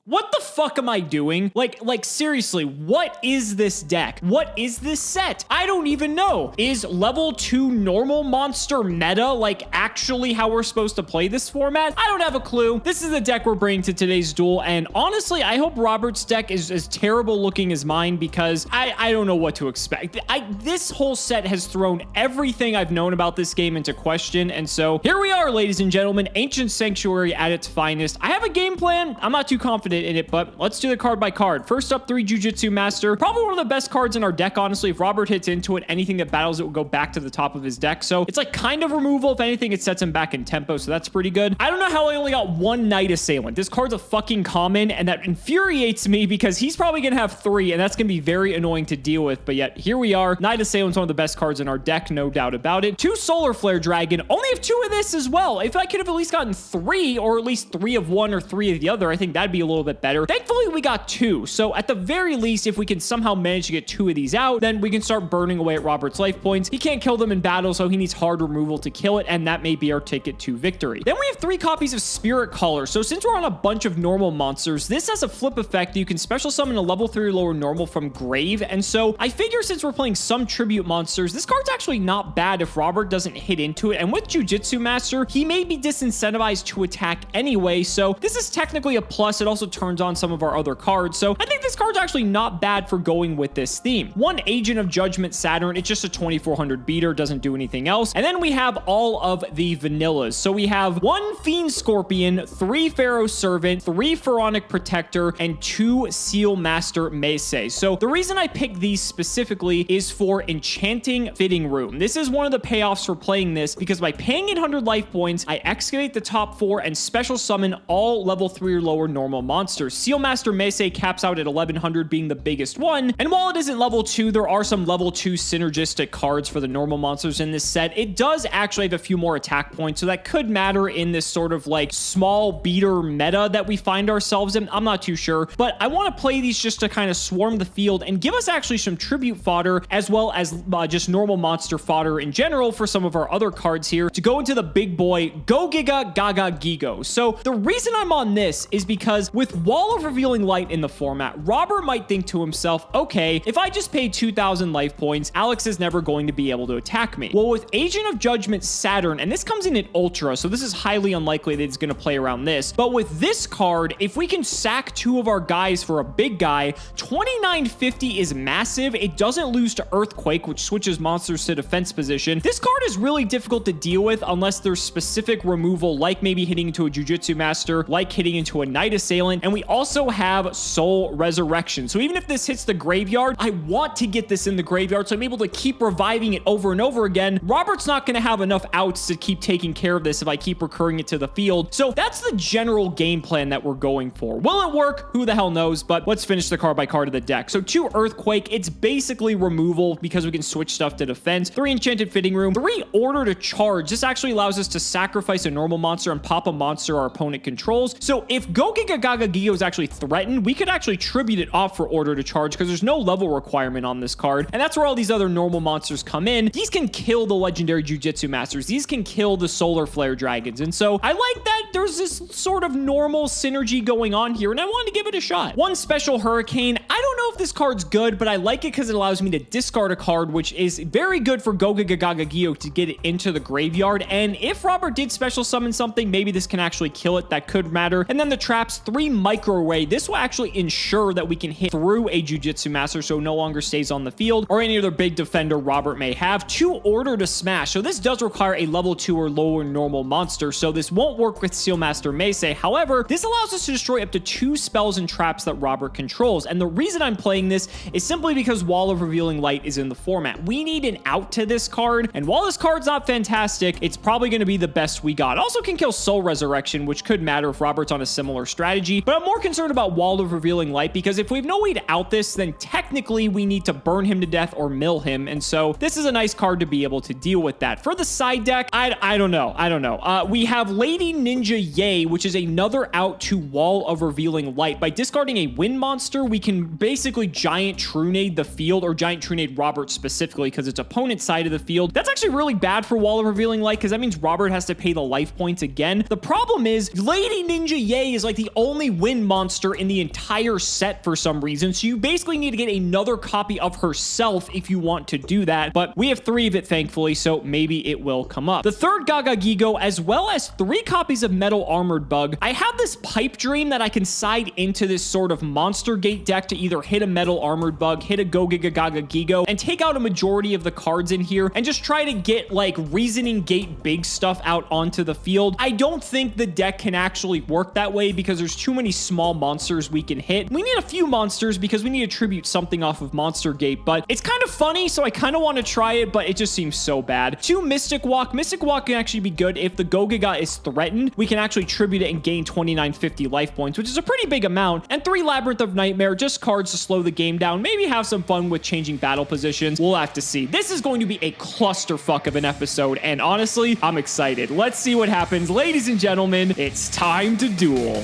What the fuck am I doing? Like seriously, what is this deck? What is this set? I don't even know. Is level 2 normal monster meta like actually how we're supposed to play this format? I don't have a clue. This is the deck we're bringing to today's duel, and honestly, I hope Robert's deck is as terrible looking as mine, because I don't know what to expect. This whole set has thrown everything I've known about this game into question, and so here we are, ladies and gentlemen, Ancient Sanctuary at its finest. I have a game plan. I'm not too confident in it, but let's do the card by card. First up, 3 Jujutsu Master. Probably one of the best cards in our deck, honestly. If Robert hits into it, anything that battles it will go back to the top of his deck. So it's like kind of removal. If anything, it sets him back in tempo, so that's pretty good. I don't know how I only got 1 Night Assailant. This card's a fucking common, and that infuriates me because he's probably gonna have 3, and that's gonna be very annoying to deal with. But yet, here we are. Night Assailant's one of the best cards in our deck, no doubt about it. 2 Solar Flare Dragon. Only have 2 of this as well. If I could have at least gotten 3, or at least 3 of one or 3 of the other, I think that'd be a little bit better. Thankfully, we got 2. So at the very least, if we can somehow manage to get 2 of these out, then we can start burning away at Robert's life points. He can't kill them in battle, so he needs hard removal to kill it, and that may be our ticket to victory. Then we have 3 copies of Spirit Caller. So since we're on a bunch of normal monsters, this has a flip effect. You can special summon a level 3 or lower normal from grave, and so I figure since we're playing some tribute monsters, this card's actually not bad if Robert doesn't hit into it, and with Jujutsu Master, he may be disincentivized to attack anyway, so this is technically a plus. It also turns on some of our other cards, so I think this card's actually not bad for going with this theme. 1 Agent of Judgment Saturn. It's just a 2400 beater, doesn't do anything else. And then we have all of the vanillas. So we have 1 Fiend Scorpion, 3 Pharaoh Servant, 3 Pharaonic Protector, and 2 Seal Master Meisei. So the reason I picked these specifically is for Enchanting Fitting Room. This is one of the payoffs for playing this, because by paying 800 life points, I excavate the top 4 and special summon all level 3 or lower normal monsters. Seal Master Meisei caps out at 1100 being the biggest one, and while it isn't level 2, there are some level 2 synergistic cards for the normal monsters in this set. It does actually have a few more attack points, so that could matter in this sort of like small beater meta that we find ourselves in. I'm not too sure, but I want to play these just to kind of swarm the field and give us actually some tribute fodder, as well as just normal monster fodder in general for some of our other cards here to go into the big boy Go Giga Gaga Gigo. So the reason I'm on this is because with Wall of Revealing Light in the format, Robert might think to himself, okay, if I just pay 2,000 life points, Alex is never going to be able to attack me. Well, with Agent of Judgment Saturn, and this comes in at Ultra, so this is highly unlikely that it's going to play around this, but with this card, if we can sack 2 of our guys for a big guy, 2950 is massive. It doesn't lose to Earthquake, which switches monsters to defense position. This card is really difficult to deal with unless there's specific removal, like maybe hitting into a Jujutsu Master, like hitting into a Night Assailant, and we also have Soul Resurrection. So even if this hits the graveyard, I want to get this in the graveyard so I'm able to keep reviving it over and over again. Robert's not going to have enough outs to keep taking care of this if I keep recurring it to the field. So that's the general game plan that we're going for. Will it work? Who the hell knows? But let's finish the card by card of the deck. So 2 Earthquake, it's basically removal because we can switch stuff to defense. 3 Enchanted Fitting Room, 3 Order to Charge. This actually allows us to sacrifice a normal monster and pop a monster our opponent controls. So if Go Giga Gaga Gigo is actually actually threatened, we could actually tribute it off for order to charge because there's no level requirement on this card. And that's where all these other normal monsters come in. These can kill the legendary Jujutsu Masters. These can kill the Solar Flare Dragons. And so I like that there's this sort of normal synergy going on here, and I wanted to give it a shot. One special Hurricane. I don't know if this card's good, but I like it because it allows me to discard a card, which is very good for Gogagagagagio to get it into the graveyard. And if Robert did special summon something, maybe this can actually kill it. That could matter. And then the traps, 3 microwave. This will actually ensure that we can hit through a Jujutsu Master so it no longer stays on the field, or any other big defender Robert may have. 2 order to smash. So this does require a level 2 or lower normal monster, so this won't work with Seal Master Meisei. However, this allows us to destroy up to 2 spells and traps that Robert controls. And the reason I'm playing this is simply because Wall of Revealing Light is in the format. We need an out to this card, and while this card's not fantastic, it's probably going to be the best we got. Also can kill Soul Resurrection, which could matter if Robert's on a similar strategy, but I'm more concerned about Wall of Revealing Light because if we have no way to out this, then technically we need to burn him to death or mill him, and so this is a nice card to be able to deal with that. For the side deck, I don't know. We have Lady Ninja Yay, which is another out to Wall of Revealing Light. By discarding a wind monster, we can basically Giant Trunade the field, or Giant Trunade Robert specifically because it's opponent's side of the field. That's actually really bad for Wall of Revealing Light because that means Robert has to pay the life points again. The problem is Lady Ninja Yay is like the only wind monster in the entire set for some reason, so you basically need to get another copy of herself if you want to do that, but we have 3 of it thankfully, so maybe it will come up. The third Gaga Gigo, as well as 3 copies of Metal Armored Bug. I have this pipe dream that I can side into this sort of monster gate deck to either hit a Metal Armored Bug, hit a Gaga Gigo, and take out a majority of the cards in here and just try to get like Reasoning Gate big stuff out onto the field. I don't think the deck can actually work that way because there's too many small monsters we can hit. We need a few monsters because we need to tribute something off of Monster Gate, but it's kind of funny, so I kind of want to try it, but it just seems so bad. 2 Mystic Walk. Mystic Walk can actually be good if the Gogaga is threatened. We can actually tribute it and gain 2950 life points, which is a pretty big amount. And 3 Labyrinth of Nightmare, just cards to slow the game down. Maybe have some fun with changing battle positions. We'll have to see. This is going to be a clusterfuck of an episode, and honestly, I'm excited. Let's see what happens. Ladies and gentlemen, it's time to duel.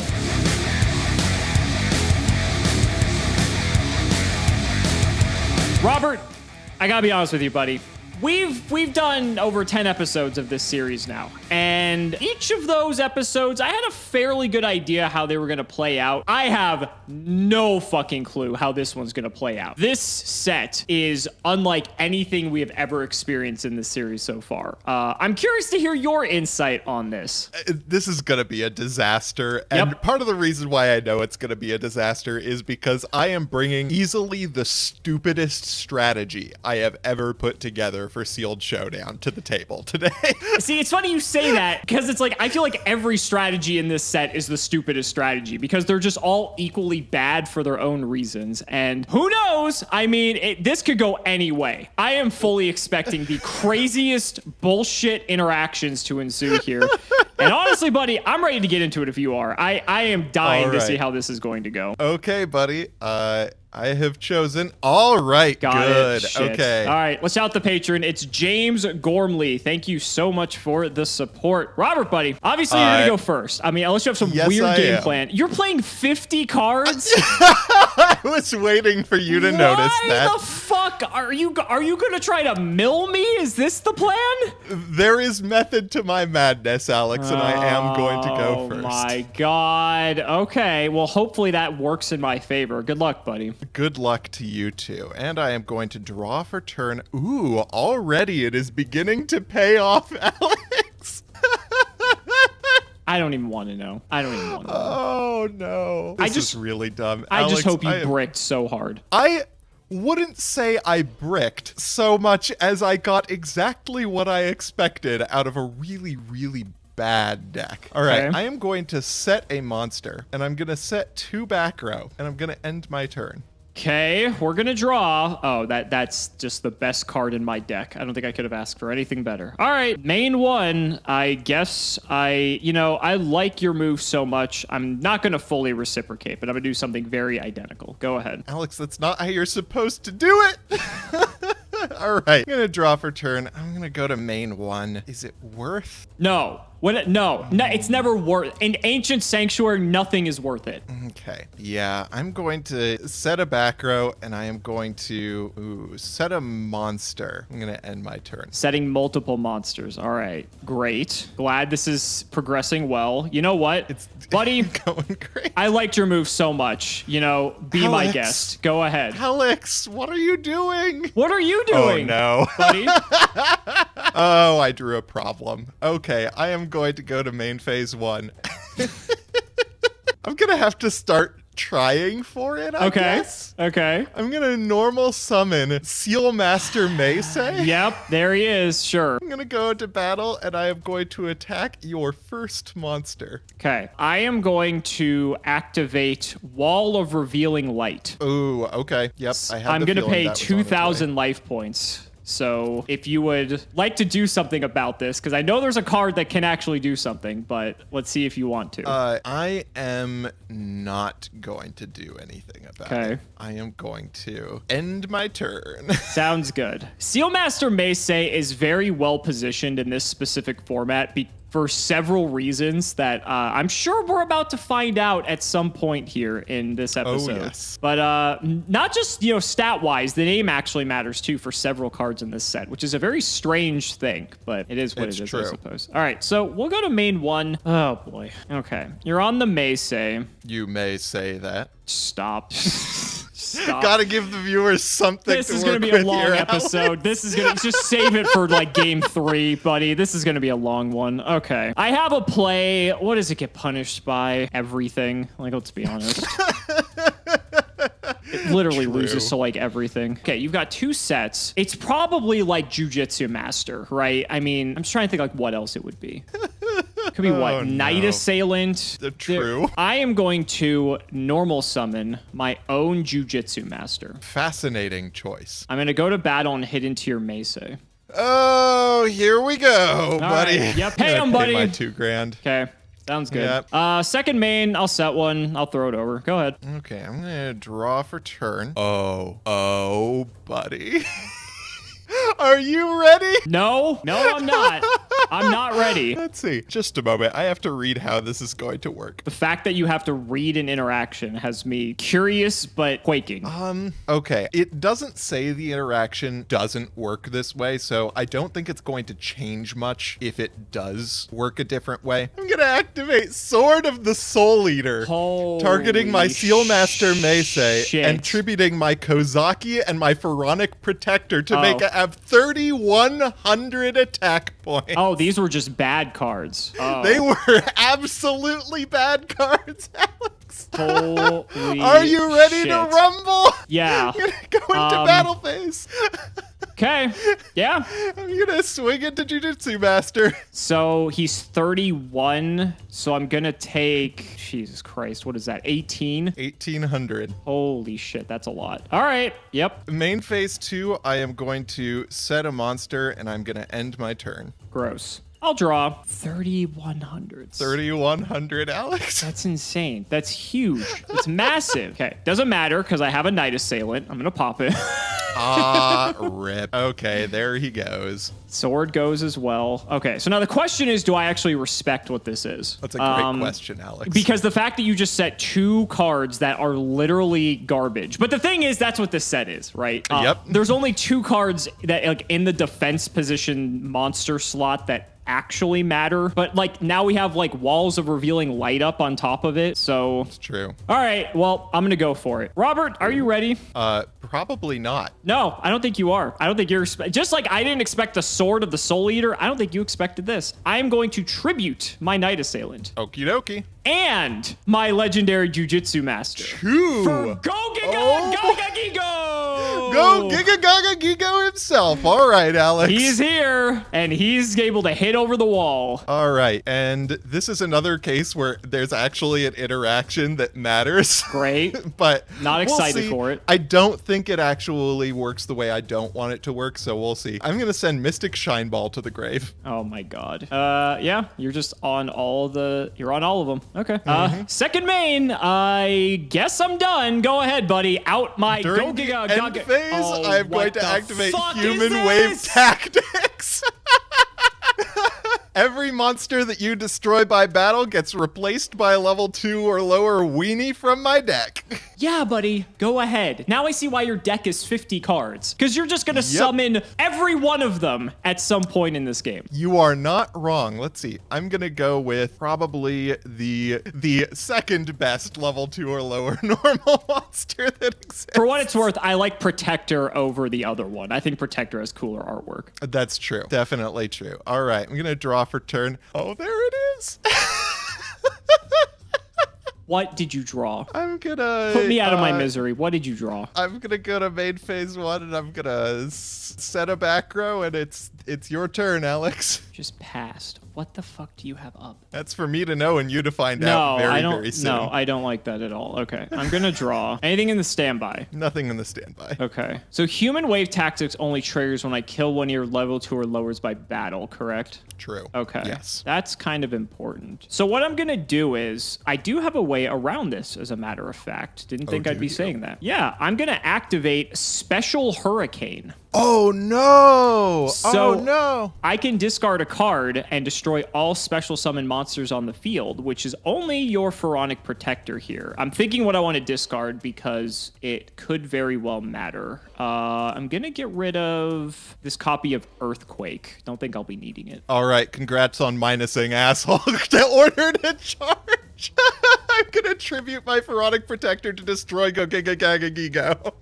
Robert, I gotta be honest with you, buddy. We've done over 10 episodes of this series now, and each of those episodes, I had a fairly good idea how they were going to play out. I have no fucking clue how this one's going to play out. This set is unlike anything we have ever experienced in this series so far. I'm curious to hear your insight on this. This is going to be a disaster, and part of the reason why I know it's going to be a disaster is because I am bringing easily the stupidest strategy I have ever put together for Sealed Showdown to the table today. See, it's funny you say that because it's like I feel like every strategy in this set is the stupidest strategy because they're just all equally bad for their own reasons. And who knows? I mean, this could go any way. I am fully expecting the craziest bullshit interactions to ensue here. And honestly, buddy, I'm ready to get into it if you are. I am dying to see how this is going to go. Okay, buddy. I have chosen. All right. Good. Okay. All right. Let's shout the patron. It's James Gormley. Thank you so much for the support. Robert, buddy, obviously you're going to go first. I mean, unless you have some weird game plan. You're playing 50 cards? I was waiting for you to notice that. Why the fuck? Are you going to try to mill me? Is this the plan? There is method to my madness, Alex, and I am going to go first. Oh my God. Okay. Well, hopefully that works in my favor. Good luck, buddy. Good luck to you too. And I am going to draw for turn. Ooh, already it is beginning to pay off, Alex. I don't even want to know. I don't even want to know. Oh, no. This is really dumb. I just hope you bricked so hard. I wouldn't say I bricked so much as I got exactly what I expected out of a really, really bad deck. All right, I am going to set a monster, and I'm going to set 2 back row, and I'm going to end my turn. Okay, we're gonna draw. Oh, that's just the best card in my deck. I don't think I could have asked for anything better. All right, main one. I guess I like your move so much. I'm not gonna fully reciprocate, but I'm gonna do something very identical. Go ahead. Alex, that's not how you're supposed to do it. All right, I'm gonna draw for turn. I'm gonna go to main 1. Is it worth? No. No, it's never worth. In Ancient Sanctuary, nothing is worth it. Okay. Yeah, I'm going to set a back row, and I am going to set a monster. I'm going to end my turn. Setting multiple monsters. All right. Great. Glad this is progressing well. You know what? It's buddy, going great. I liked your move so much. You know, be my Alex. guest. Go ahead. Alex, what are you doing? What are you doing? Oh, no. Buddy? Oh, I drew a problem. Okay, I am going to go to main phase 1. I'm going to have to start trying for it, I guess. Okay. I'm going to normal summon Seal Master Mace. Yep, there he is. Sure. I'm going to go into battle, and I am going to attack your first monster. Okay. I am going to activate Wall of Revealing Light. Ooh, okay. Yep, I have I'm the going to feeling pay that was on its way. 2,000 life points. So if you would like to do something about this, because I know there's a card that can actually do something, but let's see if you want to. I am not going to do anything about it. I am going to end my turn. Sounds good. Sealmaster Mace is very well positioned in this specific format for several reasons that I'm sure we're about to find out at some point here in this episode. Oh, yes. But not just, stat-wise, the name actually matters too for several cards in this set, which is a very strange thing, but it is what it is, true. I suppose. All right, so we'll go to main 1. Oh, boy. Okay. You're on the Mace. You may say that. Stop. Stop. Gotta give the viewers something This to is work going to be a with long here, episode. Alex. This is going to just save it for like game 3, buddy. This is going to be a long one. Okay. I have a play. What does it get punished by? Everything. Like, let's be honest. It literally loses to like everything. Okay, you've got 2 sets. It's probably like Jujitsu Master, right? I mean, I'm just trying to think like what else it would be. Could be what? Night Assailant. True. I am going to normal summon my own Jujitsu Master. Fascinating choice. I'm going to go to battle and hit into your Mace. Oh, here we go, buddy. Right. Yep. Pay him, buddy. My $2,000. Okay. Sounds good. Yep. Second main, I'll set one. I'll throw it over. Go ahead. Okay, I'm gonna draw for turn. Oh, buddy. Are you ready? No, I'm not. I'm not ready. Let's see. Just a moment. I have to read how this is going to work. The fact that you have to read an interaction has me curious but quaking. Okay. It doesn't say the interaction doesn't work this way, so I don't think it's going to change much if it does work a different way. I'm gonna activate Sword of the Soul Eater, targeting my Sealmaster Mace and tributing my Kozaki and my Pharaonic Protector to make it have 3,100 attack points. Oh, these were just bad cards. Oh. They were absolutely bad cards, Alex. Holy Are you ready to rumble? Yeah. I'm gonna go into battle phase. Okay. Yeah. I'm gonna swing into Jujitsu Master. So he's 31. So I'm gonna take, Jesus Christ, what is that? 18? 1,800. Holy shit, that's a lot. All right. Yep. Main phase 2, I am going to set a monster and I'm gonna end my turn. Gross. I'll draw 3,100. 3,100, Alex. That's insane. That's huge. It's massive. Okay. Doesn't matter because I have a Night Assailant. I'm going to pop it. Rip. Okay, there he goes. Sword goes as well. Okay. So now the question is, do I actually respect what this is? That's a great question, Alex. Because the fact that you just set 2 cards that are literally garbage. But the thing is, that's what this set is, right? Yep. There's only 2 cards that like in the defense position monster slot that actually matter, but like now we have like Walls of Revealing Light up on top of it, so it's true. All right, well, I'm gonna go for it. Robert, are you ready? Probably not. No, I don't think you are. I don't think you're just like I didn't expect the Sword of the Soul Eater. I don't think you expected this. I am going to tribute my Night Assailant. Okie dokie. And my legendary Jujitsu Master. For Go Giga Gaga Gigo! Go Giga Gaga Gigo himself. All right, Alex. He's here, and he's able to hit over the wall. All right, and this is another case where there's actually an interaction that matters. Great. But not excited for it. I don't think it actually works the way I don't want it to work, so we'll see. I'm going to send Mystic Shineball to the grave. Oh my god. Yeah, you're just on you're on all of them. Okay. Second main, I guess I'm done. Go ahead, buddy. Out my During Go Giga the end Gaga. phase, I'm going to activate Human Wave this? Tactics. Every monster that you destroy by battle gets replaced by a level 2 or lower weenie from my deck. Yeah, buddy, go ahead. Now I see why your deck is 50 cards. Because you're just going to summon every one of them at some point in this game. You are not wrong. Let's see. I'm going to go with probably the second best level 2 or lower normal monster that exists. For what it's worth, I like Protector over the other one. I think Protector has cooler artwork. That's true. Definitely true. All right. I'm going to draw for turn. Oh, there it is. What did you draw? I'm gonna put me out of my misery. What did you draw? I'm gonna go to main phase 1 and I'm gonna set a back row and it's your turn, Alex. Just passed. What the fuck do you have up? That's for me to know and you to find out very soon. No, I don't like that at all. Okay, I'm gonna draw. Anything in the standby? Nothing in the standby. Okay. So human wave tactics only triggers when I kill one of your level 2 or lowers by battle, correct? True. Okay. Yes. That's kind of important. So what I'm gonna do is, I do have a way around this, as a matter of fact. Didn't think I'd be saying that. Yeah, I'm gonna activate Special Hurricane. Oh no! So oh no! I can discard a card and destroy all special summon monsters on the field, which is only your Pharaonic Protector here. I'm thinking what I want to discard because it could very well matter. I'm gonna get rid of this copy of Earthquake. Don't think I'll be needing it. All right, congrats on minusing, asshole. The order to charge. I'm gonna tribute my Pharaonic Protector to destroy Go Giga Gaga Gigo.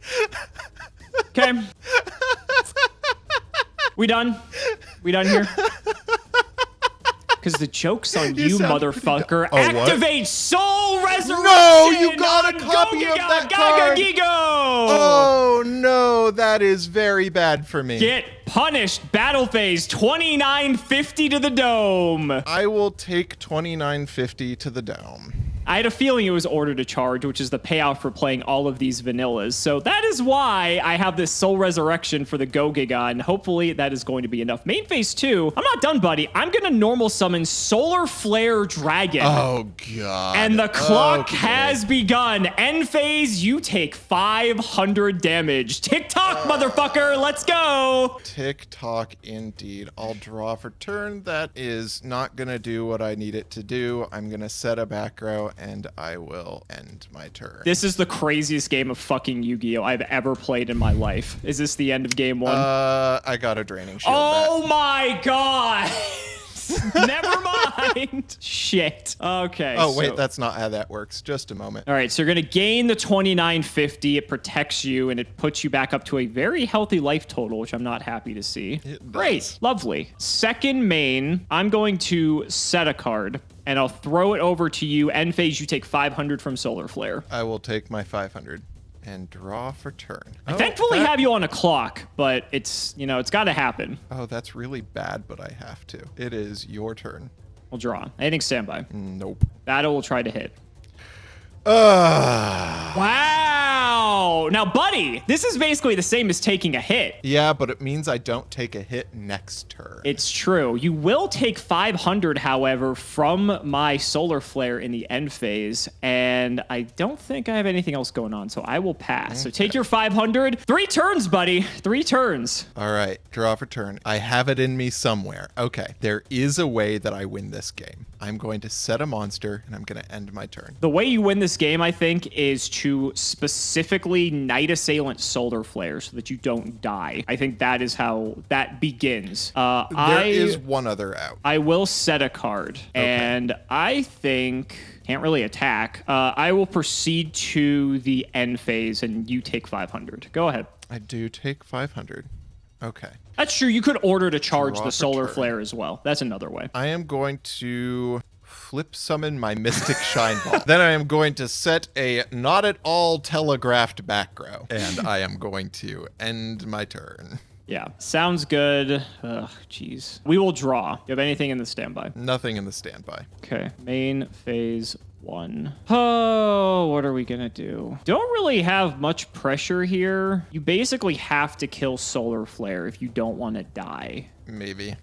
Okay. We done? We done here? Because the joke's on you motherfucker. Activate Soul Resurrection! No, you got a copy of that card! Gigo! Oh no, that is very bad for me. Get punished. Battle phase 2950 to the dome. I will take 2950 to the dome. I had a feeling it was Order to Charge, which is the payout for playing all of these vanillas. So that is why I have this Soul Resurrection for the Go Giga, and hopefully that is going to be enough. Main phase 2, I'm not done, buddy. I'm going to normal summon Solar Flare Dragon. Oh, God. And the clock has begun. End phase, you take 500 damage. Tick-tock, motherfucker. Let's go. Tick-tock, indeed. I'll draw for turn. That is not going to do what I need it to do. I'm going to set a back row, and I will end my turn. This is the craziest game of fucking Yu-Gi-Oh! I've ever played in my life. Is this the end of game 1? I got a Draining Shield. Oh my god! Never mind. Shit. Okay. Oh, wait, that's not how that works. Just a moment. All right, so you're going to gain the 2950. It protects you, and it puts you back up to a very healthy life total, which I'm not happy to see. Great. Lovely. Second main, I'm going to set a card, and I'll throw it over to you. End phase, you take 500 from Solar Flare. I will take my 500 and draw for turn. I thankfully have you on a clock, but it's, you know, it's got to happen. Oh, that's really bad, but I have to. It is your turn. We'll draw. Anything standby. Nope. Battle will try to hit. Wow. Now, buddy, this is basically the same as taking a hit. Yeah, but it means I don't take a hit next turn. It's true. You will take 500, however, from my Solar Flare in the end phase, and I don't think I have anything else going on, so I will pass. Okay. So take your 500. 3 turns, buddy. 3 turns. All right. Draw for turn. I have it in me somewhere. Okay. There is a way that I win this game. I'm going to set a monster, and I'm going to end my turn. The way you win this game, I think, is to specifically Night Assailant Solar Flare so that you don't die. I think that is how that begins. There is one other out. I will set a card, and I think... Can't really attack. I will proceed to the end phase, and you take 500. Go ahead. I do take 500. Okay. That's true. You could order to charge the Solar Flare as well. That's another way. I am going to flip summon my Mystic Shine Ball. Then I am going to set a not at all telegraphed back row. And I am going to end my turn. Yeah, sounds good. Ugh, jeez. We will draw. Do you have anything in the standby? Nothing in the standby. Okay, main phase 1. Oh, what are we gonna do? Don't really have much pressure here. You basically have to kill Solar Flare if you don't want to die. Maybe.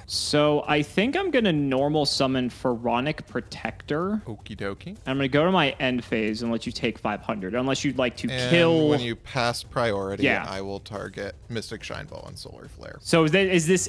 So I think I'm going to normal summon Pharaonic Protector. Okie dokie. I'm going to go to my end phase and let you take 500, unless you'd like to And kill. when you pass priority, Yeah. I will target Mystic Shine Ball and Solar Flare. So is this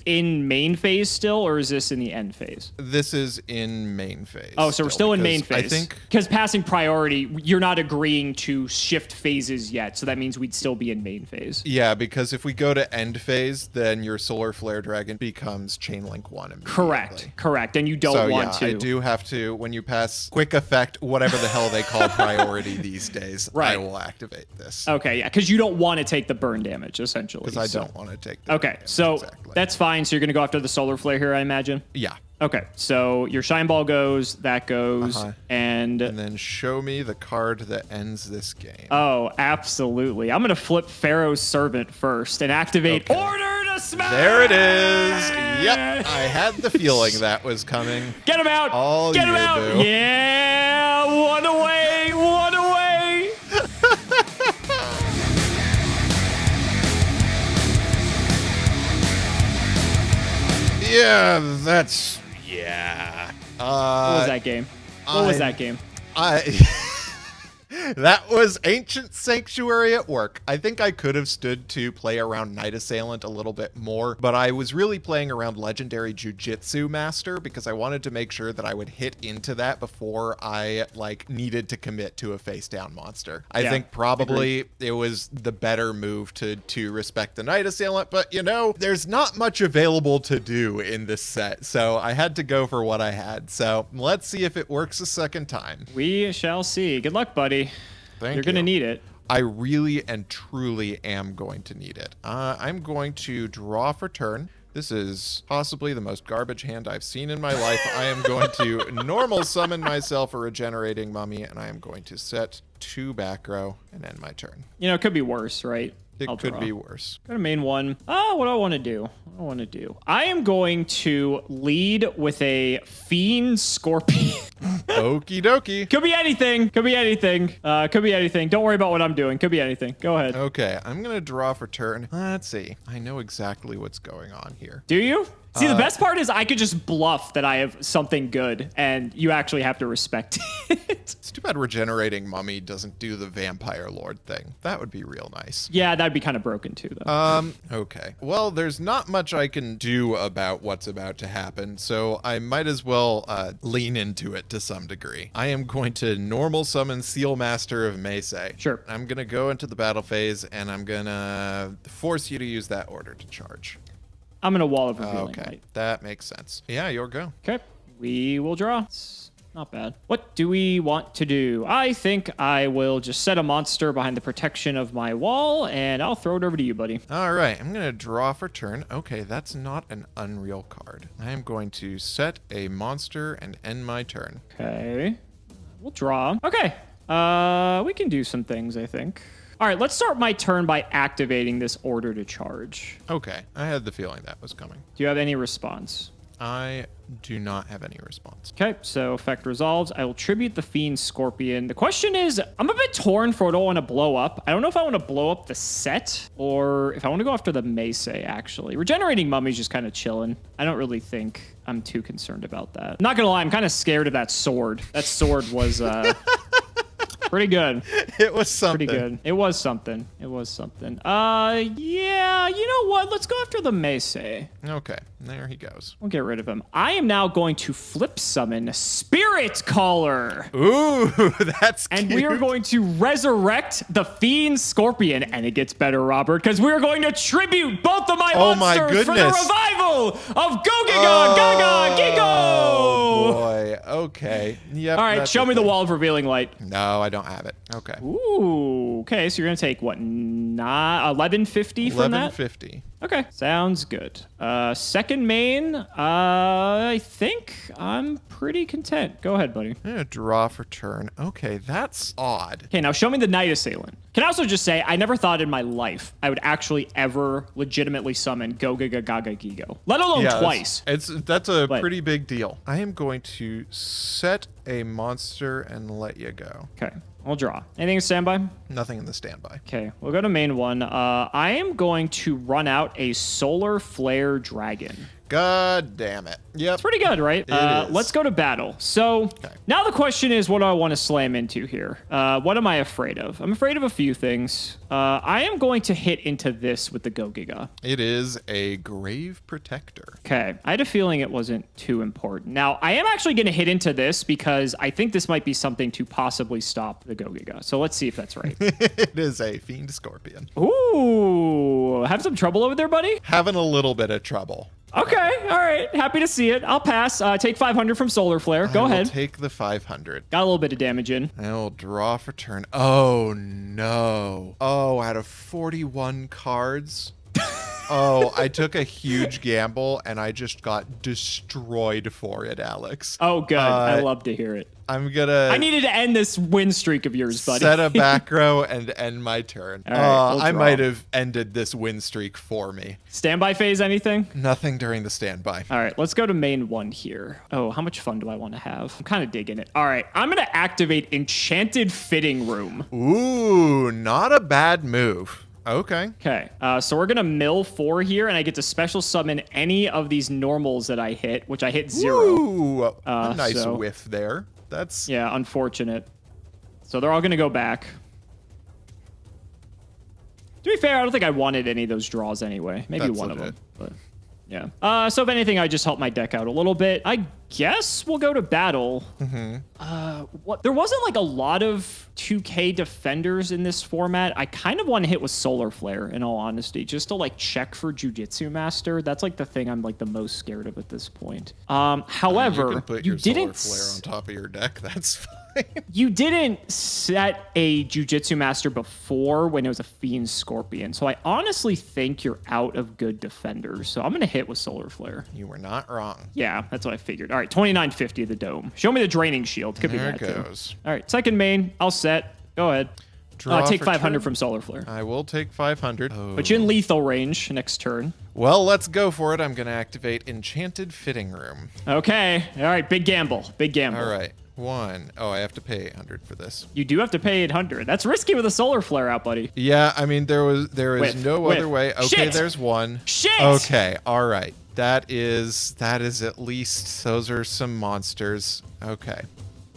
in main phase still, or is this in the end phase? This is in main phase. Oh, so we're still in main because phase. I think Because passing priority, you're not agreeing to shift phases yet, so that means we'd still be in main phase. yeah, because if we go to end phase, then your Solar Flare Dragon becomes Chainlink 1 immediately. Correct. And you don't want to. I do have to, when you pass quick effect, whatever the hell they call priority these days, I will activate this. Okay, yeah, because you don't want to take the burn damage, essentially. Because I don't want to take the Okay, damage, so exactly. that's fine. So you're going to go after the Solar Flare here, I imagine? Yeah. Okay, so your Shine Ball goes, that goes, and then show me the card that ends this game. oh, absolutely. I'm going to flip Pharaoh's Servant first and activate Order to Smash! There it is. Yep, I had the feeling that was coming. Get him out! All Get him you, out! boo. Yeah! One away! One away! Yeah, that's... Yeah. What was that game? What was that game? That was Ancient Sanctuary at work. I think I could have stood to play around Night Assailant a little bit more, but I was really playing around Legendary Jujitsu Master because I wanted to make sure that I would hit into that before I needed to commit to a face down monster. I think probably it was the better move to respect the Night Assailant, but you know, there's not much available to do in this set, so I had to go for what I had. So let's see if it works a second time. We shall see. Good luck, buddy. Thank you. You're going to need it. I really and truly am going to need it. I'm going to draw for turn. This is possibly the most garbage hand I've seen in my life. I am going to normal summon myself a regenerating mummy, and I am going to set 2 back row and end my turn. You know, it could be worse, right? It could be worse. Go to main one. Oh, what do I want to do? I am going to lead with a Fiend Scorpion. Okie dokie. Could be anything. Could be anything. Could be anything. Don't worry about what I'm doing. Could be anything. Go ahead. Okay, I'm going to draw for turn. Let's see. I know exactly what's going on here. Do you? See, the best part is I could just bluff that I have something good, and you actually have to respect it. It's too bad regenerating mummy doesn't do the vampire lord thing. That would be real nice. Yeah, that'd be kind of broken too, though. Okay. Well, there's not much I can do about what's about to happen, so I might as well lean into it to some degree. I am going to normal summon Seal Master of Meisei. Sure. I'm going to go into the battle phase, and I'm going to force you to use that order to charge. I'm going to Wall of Revealing Okay, Light. that makes sense. Yeah, your go. Okay, we will draw. It's not bad. What do we want to do? I think I will just set a monster behind the protection of my wall, and I'll throw it over to you, buddy. All right, I'm going to draw for turn. Okay, that's not an unreal card. I am going to set a monster and end my turn. Okay, we'll draw. Okay, we can do some things, I think. All right, let's start my turn by activating this order to charge. Okay, I had the feeling that was coming. Do you have any response? I do not have any response. Okay, so effect resolves. I will tribute the Fiend Scorpion. The question is, I'm a bit torn for what I want to blow up. I don't know if I want to blow up the set or if I want to go after the Meisei, actually. Regenerating Mummy's just kind of chilling. I don't really think I'm too concerned about that. Not gonna lie, I'm kind of scared of that sword. That sword was pretty good. It was something. Pretty good. It was something. It was something. Yeah, you know what? Let's go after the Meisei. Okay, there he goes. We'll get rid of him. I am now going to flip summon Spirit Caller. Ooh, that's cute. And we are going to resurrect the Fiend Scorpion. And it gets better, Robert, because we are going to tribute both of my monsters for the revival of Go-Giga, Gaga, Gigo. Oh, boy. Okay. Yep. All right, show me the Wall of Revealing Light. No, I don't have it. Okay. Ooh, okay, so you're going to take, what, 1150 from that? 1150. Okay, sounds good. Second main, I think I'm pretty content. Go ahead, buddy. I'm going to draw for turn. Okay, that's odd. Okay, now show me the Night Assailant. Can I also just say, I never thought in my life I would actually ever legitimately summon Go-Giga Gaga Gigo, let alone twice. That's a pretty big deal. I am going to set a monster and let you go. Okay, I'll draw. Anything in standby? Nothing in the standby. Okay, we'll go to main one. I am going to run out a Solar Flare Dragon. God damn it. Yep. It's pretty good, right? It is. Let's go to battle. So now the question is, what do I want to slam into here? What am I afraid of? I'm afraid of a few things. I am going to hit into this with the Go Giga. It is a Grave Protector. Okay, I had a feeling it wasn't too important. Now, I am actually going to hit into this because I think this might be something to possibly stop the Go Giga. So let's see if that's right. It is a Fiend Scorpion. Ooh, have some trouble over there, buddy? Having a little bit of trouble. Okay, all right. Happy to see it. I'll pass. Take 500 from Solar Flare. Go ahead. Take the 500. Got a little bit of damage in. I'll draw for turn. Oh, no. Oh, out of 41 cards. Oh, I took a huge gamble, and I just got destroyed for it, Alex. Oh, good. I love to hear it. I'm gonna... I needed to end this win streak of yours, buddy. Set a back row and end my turn. All right, we'll I draw. might have ended this win streak for me. Standby phase, anything? Nothing during the standby. All right, let's go to main one here. Oh, how much fun do I want to have? I'm kind of digging it. All right, I'm going to activate Enchanted Fitting Room. Ooh, not a bad move. Okay. Okay, so we're going to mill 4 here, and I get to special summon any of these normals that I hit, which I hit 0. Ooh, a nice so- whiff there. That's... Yeah, unfortunate. So they're all going to go back. To be fair, I don't think I wanted any of those draws anyway. Maybe That's one of legit. them. But yeah. So if anything, I just help my deck out a little bit. I guess we'll go to battle. What? There wasn't like a lot of 2K defenders in this format. I kind of want to hit with Solar Flare, in all honesty, just to like check for Jujitsu Master. That's like the thing I'm like the most scared of at this point. However, you can put you your didn't Solar Flare on top of your deck. That's fine. You didn't set a Jujitsu Master before when it was a Fiend Scorpion. So I honestly think you're out of good defenders. So I'm going to hit with Solar Flare. You were not wrong. Yeah, that's what I figured. All right, 2950 of the dome. Show me the Draining Shield. Could be There that it too. goes. All right, second main. I'll set. Go ahead. Draw Take for 500 turn. from Solar Flare. I will take 500. Put you in lethal range next turn. Well, let's go for it. I'm going to activate Enchanted Fitting Room. Okay. All right, big gamble. Big gamble. All right. 1. Oh, I have to pay 800 for this. You do have to pay 800. That's risky with a Solar Flare out, buddy. Yeah, I mean, there is Whiff, no whiff. other way. Okay, Shit! there's 1. Shit! Okay, all right. That is at least, those are some monsters. Okay.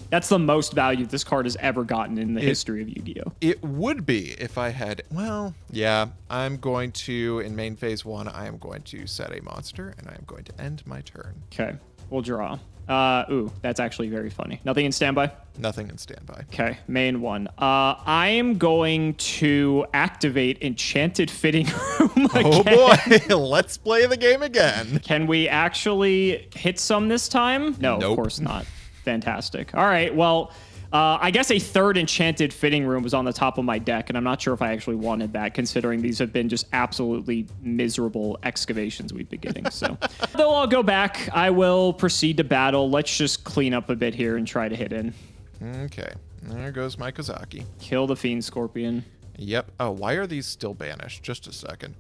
That's the most value this card has ever gotten in the history of Yu-Gi-Oh! It would be if I had, well, yeah, I'm going to, in main phase 1, I am going to set a monster, and I am going to end my turn. Okay, we'll draw. Ooh, that's actually very funny. Nothing in standby? Nothing in standby. Okay, main one. I am going to activate Enchanted Fitting Room again. Oh boy, let's play the game again. Can we actually hit some this time? No, of Nope. course not. Fantastic. All right, well, I guess a third Enchanted Fitting Room was on the top of my deck, and I'm not sure if I actually wanted that, considering these have been just absolutely miserable excavations we've been getting. So they'll all go back. I will proceed to battle. Let's just clean up a bit here and try to hit in. Okay, there goes my Kozaki. Kill the Fiend Scorpion. Yep. Oh, why are these still banished? Just a second.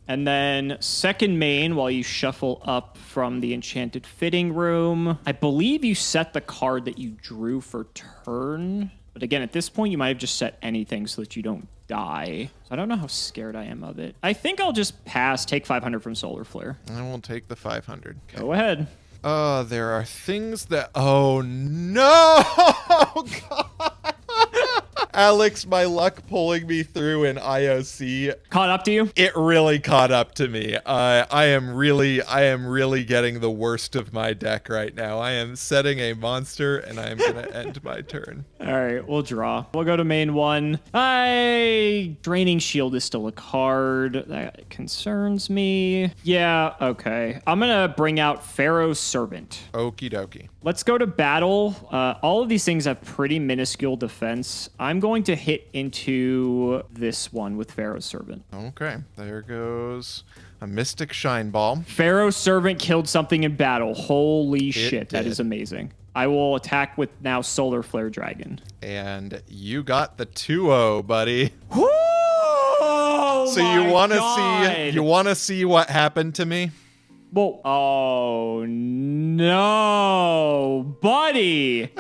And then second main, while you shuffle up from the Enchanted Fitting Room, I believe you set the card that you drew for turn. But again, at this point, you might have just set anything so that you don't die. So I don't know how scared I am of it. I think I'll just pass, take 500 from Solar Flare. I will take the 500. Okay. Go ahead. There are things that... Oh, no! God. Alex, my luck pulling me through in IOC, Caught up to you? it really caught up to me. I am really getting the worst of my deck right now. I am setting a monster, and I am going to end my turn. All right, we'll draw. We'll go to main one. Draining Shield is still a card. That concerns me. Yeah, okay. I'm going to bring out Pharaoh's Servant. Okie dokie. Let's go to battle. All of these things have pretty minuscule defense. I'm going to hit into this one with Pharaoh's Servant. Okay, there goes a Mystic Shine Ball. Pharaoh's Servant killed something in battle. Holy shit, that did. is amazing. I will attack with now Solar Flare Dragon. And you got the 2-0, buddy. Oh, So you want to see what happened to me? Well, oh no, buddy.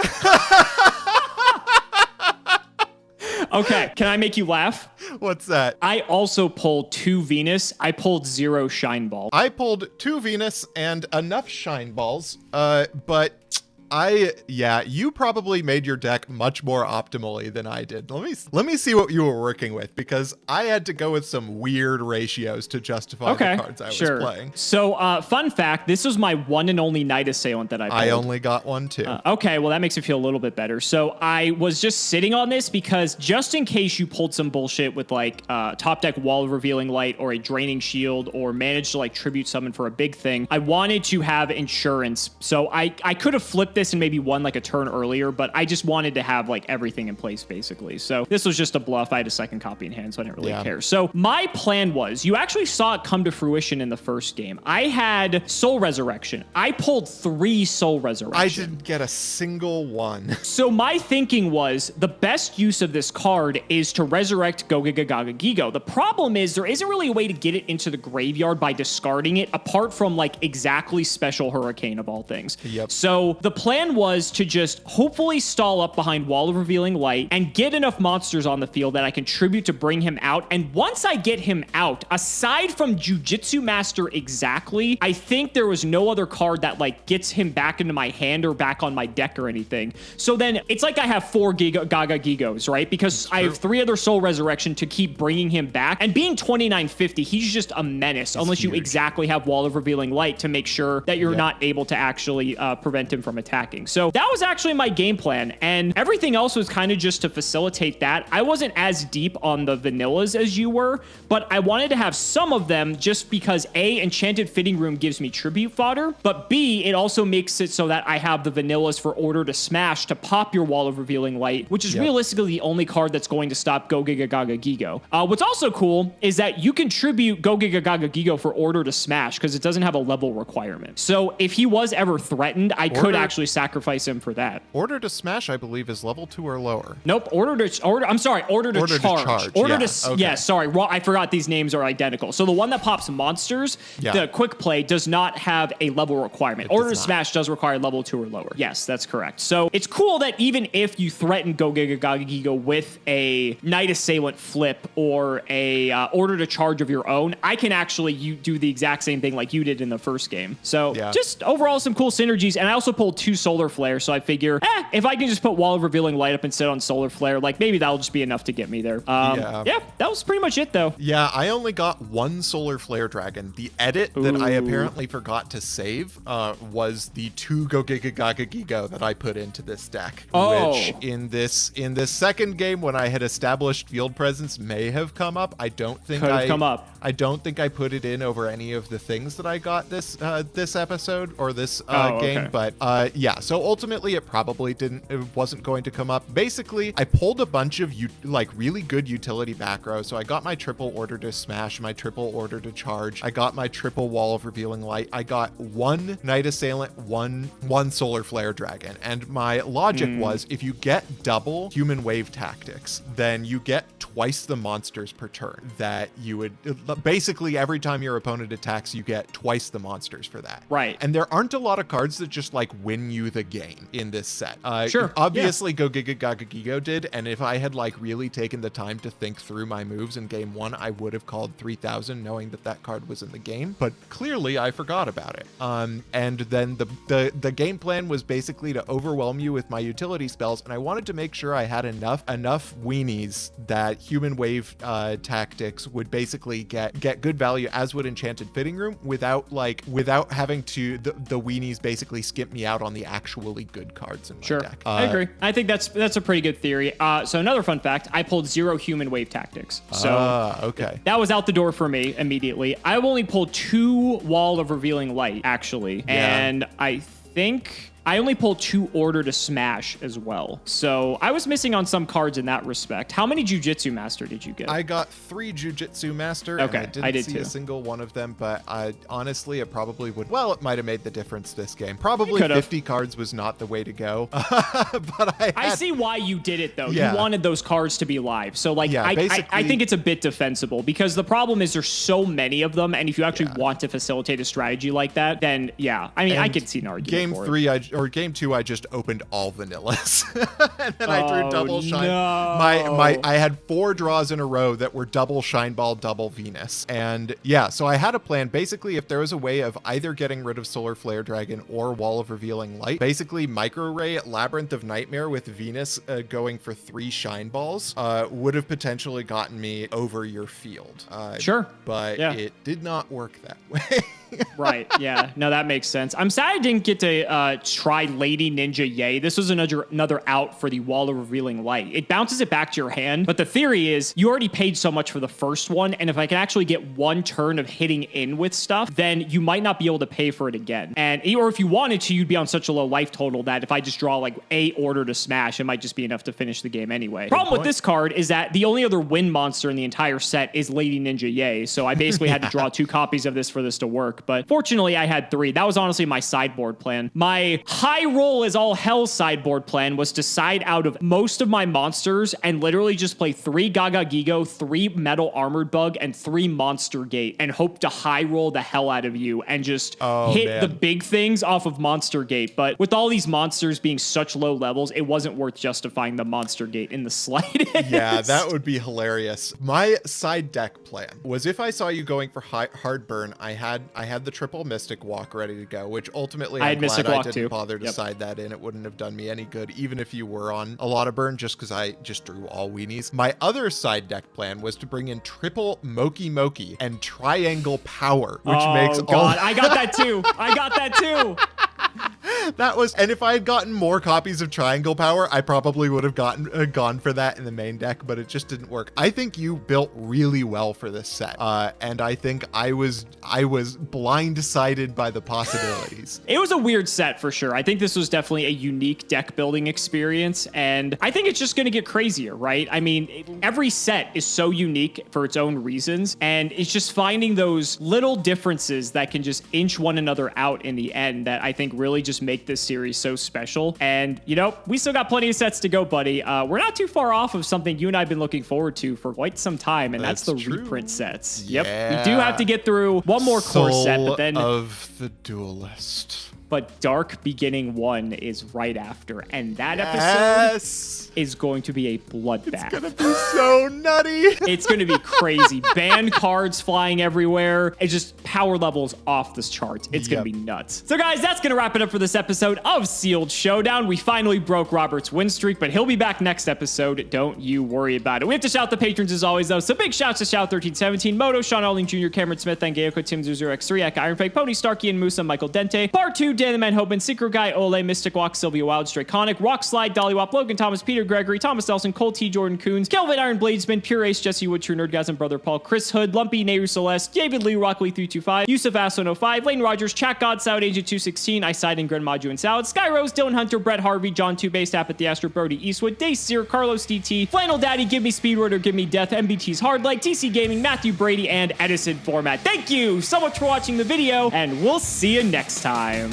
Okay, can I make you laugh? What's that? I also pulled 2 Venus. I pulled 0 Shine Ball. I pulled 2 Venus and enough Shine Balls, but you probably made your deck much more optimally than I did. Let me see what you were working with, because I had to go with some weird ratios to justify the cards I was playing. So, fun fact, this was my one and only Night Assailant that I pulled. I only got one too. Okay, well that makes me feel a little bit better. So I was just sitting on this because just in case you pulled some bullshit with like top deck Wall of Revealing Light or a Draining Shield or managed to like tribute summon for a big thing, I wanted to have insurance. So I could have flipped this and maybe won like a turn earlier, but I just wanted to have like everything in place basically. So this was just a bluff. I had a second copy in hand, so I didn't really care. So my plan was, you actually saw it come to fruition in the first game. I had Soul Resurrection. I pulled 3 Soul Resurrection. I didn't get a single one. So my thinking was the best use of this card is to resurrect Go-Giga-Gaga-Gigo. The problem is there isn't really a way to get it into the graveyard by discarding it apart from like exactly Special Hurricane of all things. Yep. So the plan was to just hopefully stall up behind Wall of Revealing Light and get enough monsters on the field that I can tribute to bring him out. And once I get him out, aside from Jujitsu Master exactly, I think there was no other card that like gets him back into my hand or back on my deck or anything. So then it's like I have 4 Gaga Gigos, right? Because I have 3 other Soul Resurrection to keep bringing him back. And being 2950, he's just a menace unless you exactly have Wall of Revealing Light to make sure that you're not able to actually prevent him from attacking. So that was actually my game plan, and everything else was kind of just to facilitate that. I wasn't as deep on the vanillas as you were, but I wanted to have some of them just because A, Enchanted Fitting Room gives me tribute fodder, but B, it also makes it so that I have the vanillas for Order to Smash to pop your Wall of Revealing Light, which is realistically the only card that's going to stop Go-Giga-Gaga-Gigo. What's also cool is that you can tribute Go-Giga-Gaga-Gigo for Order to Smash because it doesn't have a level requirement. So if he was ever threatened, I could actually sacrifice him for that. Order to Smash, I believe, is level 2 or lower. Nope. Order to charge. I forgot these names are identical. So the one that pops monsters, the quick play does not have a level requirement. Order to Smash does require level 2 or lower. Yes, that's correct. So it's cool that even if you threaten Go-Giga-Gaga-Gigo with a Night Assailant flip or a Order to Charge of your own, I can actually do the exact same thing like you did in the first game. So just overall some cool synergies. And I also pulled 2 Solar Flare, so I figure, if I can just put Wall of Revealing Light up instead on Solar Flare, like maybe that'll just be enough to get me there. That was pretty much it though. Yeah, I only got 1 Solar Flare Dragon. The edit that I apparently forgot to save was the 2 Go-Giga-Gaga-Gigo that I put into this deck, which in this second game when I had established field presence may have come up. I don't think I don't think I put it in over any of the things that I got this episode or this game, but so ultimately it wasn't going to come up. Basically, I pulled a bunch of really good utility back row. So I got my triple Order to Smash, my triple Order to Charge. I got my triple Wall of Revealing Light. I got 1 Night Assailant, one Solar Flare Dragon. And my logic was, if you get double Human Wave Tactics, then you get twice the monsters per turn that you would basically every time your opponent attacks, you get twice the monsters for that. Right. And there aren't a lot of cards that just like win you the game in this set. Obviously Go-Giga-Gaga-Gigo did, and if I had like really taken the time to think through my moves in game 1, I would have called 3000 knowing that card was in the game, but clearly I forgot about it. And then the game plan was basically to overwhelm you with my utility spells, and I wanted to make sure I had enough weenies that Human Wave Tactics would basically get good value, as would Enchanted Fitting Room, without having to the weenies basically skimp me out on the actually good cards in my deck. I agree. I think that's a pretty good theory. So another fun fact, I pulled 0 Human Wave Tactics. So that was out the door for me immediately. I've only pulled 2 Wall of Revealing Light, actually. And I think I only pulled 2 Order to Smash as well. So I was missing on some cards in that respect. How many Jujitsu Master did you get? I got 3 Jujitsu Master. Okay, and I didn't see a single one of them, but honestly, it probably would. Well, it might have made the difference this game. Probably 50 cards was not the way to go. But I see why you did it, though. You wanted those cards to be live. So, like, I think it's a bit defensible because the problem is there's so many of them. And if you actually want to facilitate a strategy like that, then, I mean, I could see an argument Game for 3, it. or game 2, I just opened all vanillas. And then I threw double shine. No. I had 4 draws in a row that were double shine ball, double Venus. And yeah, so I had a plan. Basically, if there was a way of either getting rid of Solar Flare Dragon or Wall of Revealing Light, basically Micro Ray Labyrinth of Nightmare with Venus going for 3 shine balls would have potentially gotten me over your field. Sure. But yeah. It did not work that way. Right. Yeah. No, that makes sense. I'm sad I didn't get to try Lady Ninja Yay. This was another out for the Wall of Revealing Light. It bounces it back to your hand, but the theory is you already paid so much for the first one, and if I can actually get one turn of hitting in with stuff, then you might not be able to pay for it again. And or if you wanted to, you'd be on such a low life total that if I just draw like a order to smash, it might just be enough to finish the game anyway. Problem with this card is that the only other win monster in the entire set is Lady Ninja Yay, so I basically had to draw 2 copies of this for this to work. But fortunately, I had 3. That was honestly my sideboard plan. My high roll as all hell sideboard plan was to side out of most of my monsters and literally just play 3 Gaga Gigo, 3 Metal Armored Bug, and 3 Monster Gate and hope to high roll the hell out of you and just hit the big things off of Monster Gate. But with all these monsters being such low levels, it wasn't worth justifying the Monster Gate in the slightest. Yeah, that would be hilarious. My side deck plan was if I saw you going for hard burn, I had the triple Mystic Walk ready to go, which ultimately I'm glad I didn't bother to side that in. It wouldn't have done me any good, even if you were on a lot of burn, just because I just drew all weenies. My other side deck plan was to bring in triple Moki Moki and triangle power, which makes God, I got that too. I got that too. That was, and if I had gotten more copies of Triangle Power, I probably would have gone for that in the main deck, but it just didn't work. I think you built really well for this set, and I think I was blindsided by the possibilities. It was a weird set for sure. I think this was definitely a unique deck building experience, and I think it's just going to get crazier, right? I mean, every set is so unique for its own reasons, and it's just finding those little differences that can just inch one another out in the end that I think really just make this series so special. And, you know, we still got plenty of sets to go, buddy. We're not too far off of something you and I have been looking forward to for quite some time, and that's the reprint sets. Yeah. Yep. We do have to get through one more core set, but then... of the Duelist. But Dark Beginning 1 is right after, and that episode is going to be a bloodbath. It's going to be so nutty. It's going to be crazy. Banned cards flying everywhere. It's just power levels off the charts. It's going to be nuts. So guys, that's going to wrap it up for this episode of Sealed Showdown. We finally broke Robert's win streak, but he'll be back next episode. Don't you worry about it. We have to shout the patrons as always, though. So big shouts to Shout1317, Moto, Sean Alling Jr., Cameron Smith, and Gayoko, Tim00x3, Eka, Ironfake, Pony, Starkey, and Musa, Michael Dente, Part 2, Dan the Man Hoban, Secret Guy, Ole, Mystic Walk, Sylvia Wild, Draconic, Rock Slide, Dollywop, Logan Thomas, Peter Gregory, Thomas Nelson, Cole T, Jordan Coons, Kelvin Iron Bladesman, Pure Ace, Jesse Wood, True Nerdgasm, Brother Paul, Chris Hood, Lumpy, Nehru Celeste, David Lee, Rockley 325, Yusuf Ass105, Lane Rogers, Chat God, South Agent 216, I Side and Gren Maju and Salad, Sky Rose, Dylan Hunter, Brett Harvey, John 2 Base Tap at the Astro, Brody Eastwood, Dace Sear, Carlos DT, Flannel Daddy, Give Me Speed Road or Give Me Death, MBT's Hard Light, TC Gaming, Matthew Brady, and Edison Format. Thank you so much for watching the video, and we'll see you next time.